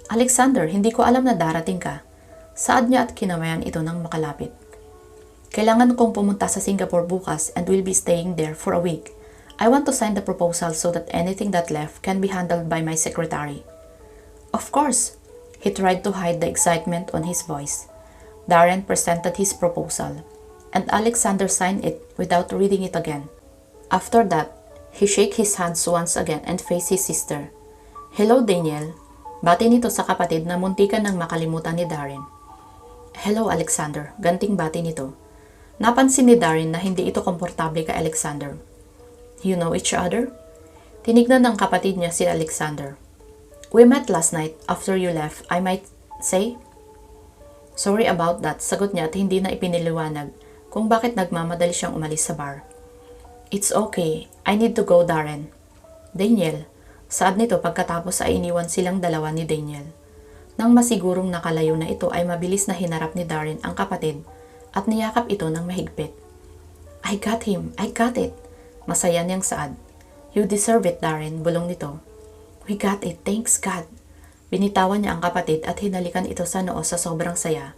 Alexander, hindi ko alam na darating ka. Saad niya at kinamayan ito ng makalapit. Kailangan kong pumunta sa Singapore bukas and will be staying there for a week. I want to sign the proposal so that anything that left can be handled by my secretary. Of course. He tried to hide the excitement on his voice. Darren presented his proposal, and Alexander signed it without reading it again. After that, he shook his hands once again and faced his sister. Hello, Daniel. Bati nito sa kapatid na muntikan ng makalimutan ni Darren. Hello, Alexander. Ganting bati nito. Napansin ni Darren na hindi ito komportable kay Alexander. You know each other? Tinignan ng kapatid niya si Alexander. We met last night after you left, I might say. Sorry about that, sagot niya at hindi na ipiniliwanag kung bakit nagmamadali siyang umalis sa bar. It's okay, I need to go, Darren. Daniel, saad nito pagkatapos ay iniwan silang dalawa ni Daniel. Nang masigurong nakalayo na ito ay mabilis na hinarap ni Darren ang kapatid at niyakap ito ng mahigpit. I got him, I got it. Masaya niyang saad. You deserve it, Darren, bulong nito. We got it, thanks God. Binitawan niya ang kapatid at hinalikan ito sa noo sa sobrang saya.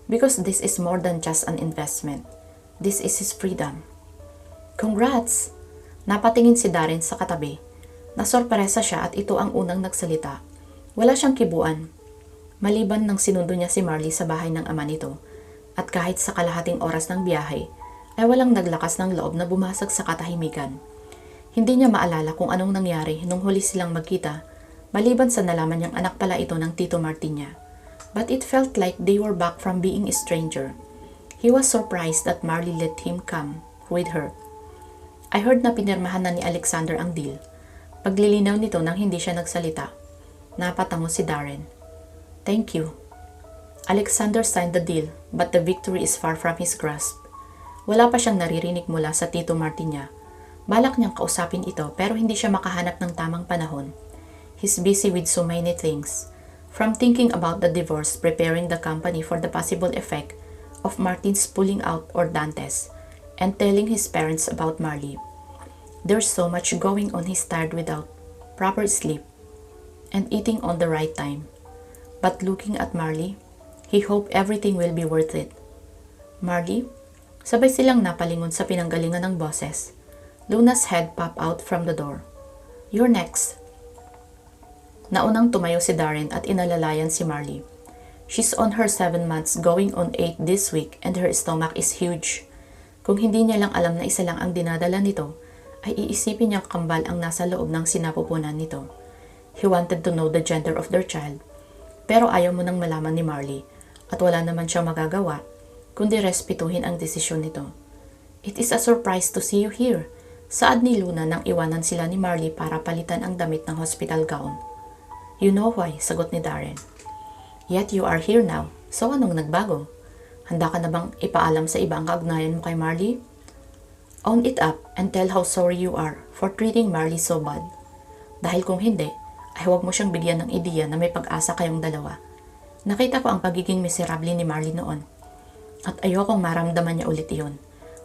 Because this is more than just an investment. This is his freedom. Congrats! Napatingin si Darren sa katabi. Nasorpresa siya at ito ang unang nagsalita. Wala siyang kibuan. Maliban nang sinundo niya si Marley sa bahay ng ama nito. At kahit sa kalahating oras ng biyahe, ay walang naglakas ng loob na bumasag sa katahimikan. Hindi niya maalala kung anong nangyari nung huli silang magkita, maliban sa nalaman niyang anak pala ito ng Tito Martin niya. But it felt like they were back from being a stranger. He was surprised that Marley let him come with her. I heard na pinirmahan na ni Alexander ang deal. Paglilinaw nito nang hindi siya nagsalita. Napatango si Darren. Thank you. Alexander signed the deal, but the victory is far from his grasp. Wala pa siyang naririnig mula sa Tito Martin niya. Balak niyang kausapin ito pero hindi siya makahanap ng tamang panahon. He's busy with so many things. From thinking about the divorce, preparing the company for the possible effect of Martin's pulling out or Dantes, and telling his parents about Marley. There's so much going on, he's tired without proper sleep and eating on the right time. But looking at Marley, he hoped everything will be worth it. Marley? Sabay silang napalingon sa pinanggalingan ng boses. Luna's head popped out from the door. You're next. Naunang tumayo si Darren at inalalayan si Marley. She's on her 7 months going on 8 this week and her stomach is huge. Kung hindi niya lang alam na isa lang ang dinadala nito, ay iisipin niyang kambal ang nasa loob ng sinapupunan nito. He wanted to know the gender of their child, pero ayaw mo nang malaman ni Marley at wala naman siyang magagawa kundi respetuhin ang desisyon nito. It is a surprise to see you here. Saad ni Luna nang iwanan sila ni Marley para palitan ang damit ng hospital gown. You know why, sagot ni Darren. Yet you are here now, so anong nagbago? Handa ka na bang ipaalam sa iba ang kaugnayan mo kay Marley? Own it up and tell how sorry you are for treating Marley so bad. Dahil kung hindi, ay huwag mo siyang bigyan ng ideya na may pag-asa kayong dalawa. Nakita ko ang pagiging miserable ni Marley noon. At ayokong maramdaman niya ulit iyon,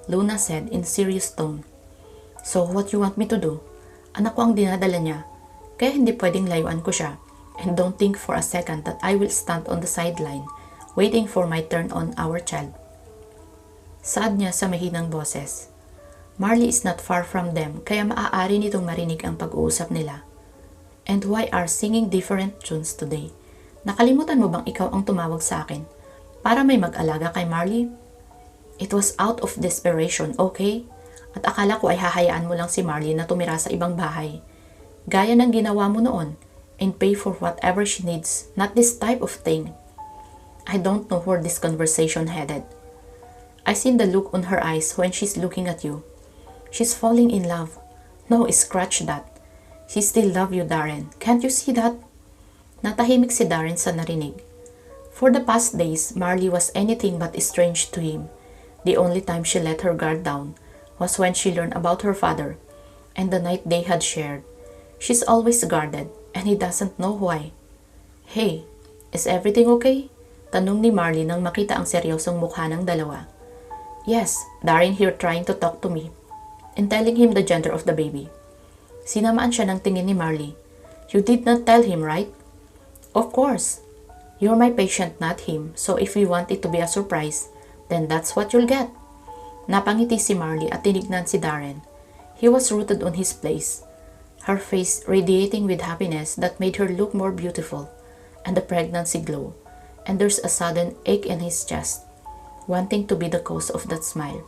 Luna said in serious tone. So what you want me to do? Anak ko ang dinadala niya, kaya hindi pwedeng layuan ko siya. And don't think for a second that I will stand on the sideline waiting for my turn on our child. Saad niya sa mahinang boses. Marley is not far from them kaya maaari nitong marinig ang pag-uusap nila. And why are singing different tunes today? Nakalimutan mo bang ikaw ang tumawag sa akin para may mag-alaga kay Marley? It was out of desperation, okay? At akala ko ay hahayaan mo lang si Marley na tumira sa ibang bahay. Gaya ng ginawa mo noon and pay for whatever she needs, not this type of thing. I don't know where this conversation headed. I seen the look on her eyes when she's looking at you. She's falling in love. No, scratch that. She still love you, Darren. Can't you see that? Natahimik si Darren sa narinig. For the past days, Marley was anything but strange to him. The only time she let her guard down was when she learned about her father and the night they had shared. She's always guarded and he doesn't know why. Hey, is everything okay? Tanong ni Marley nang makita ang seryosong mukha ng dalawa. Yes, Darren here trying to talk to me and telling him the gender of the baby. Sinamaan siya ng tingin ni Marley. You did not tell him, right? Of course. You're my patient, not him, so if you want it to be a surprise, then that's what you'll get. Napangiti si Marley at tinignan si Darren. He was rooted on his place, her face radiating with happiness that made her look more beautiful, and the pregnancy glow, and there's a sudden ache in his chest, wanting to be the cause of that smile.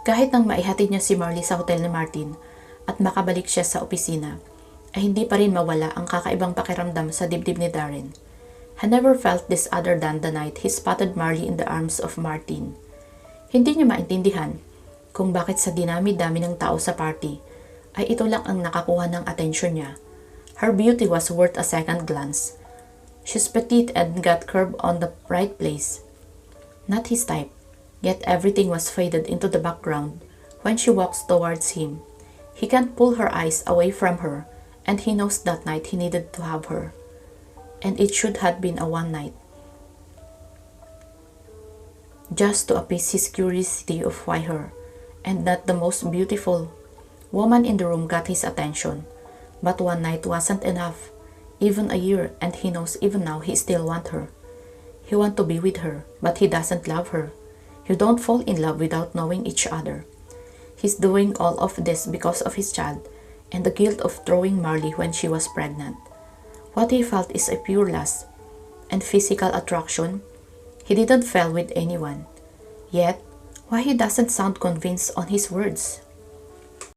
Kahit nang maihatid niya si Marley sa hotel ni Martin at makabalik siya sa opisina, ay hindi pa rin mawala ang kakaibang pakiramdam sa dibdib ni Darren. He never felt this other than the night he spotted Marley in the arms of Martin. Hindi niya maintindihan kung bakit sa dinami-dami ng tao sa party ay ito lang ang nakakuha ng atensyon niya. Her beauty was worth a second glance. She's petite and got curve on the right place. Not his type, yet everything was faded into the background when she walks towards him. He can't pull her eyes away from her, and he knows that night he needed to have her. And it should have been a one night. Just to appease his curiosity of why her, and not the most beautiful woman in the room got his attention. But one night wasn't enough. Even a year, and he knows even now he still wants her. He wants to be with her, but he doesn't love her. You don't fall in love without knowing each other. He's doing all of this because of his child and the guilt of throwing Marley when she was pregnant. What he felt is a pure lust and physical attraction. He didn't fall with anyone. Yet, why he doesn't sound convinced on his words?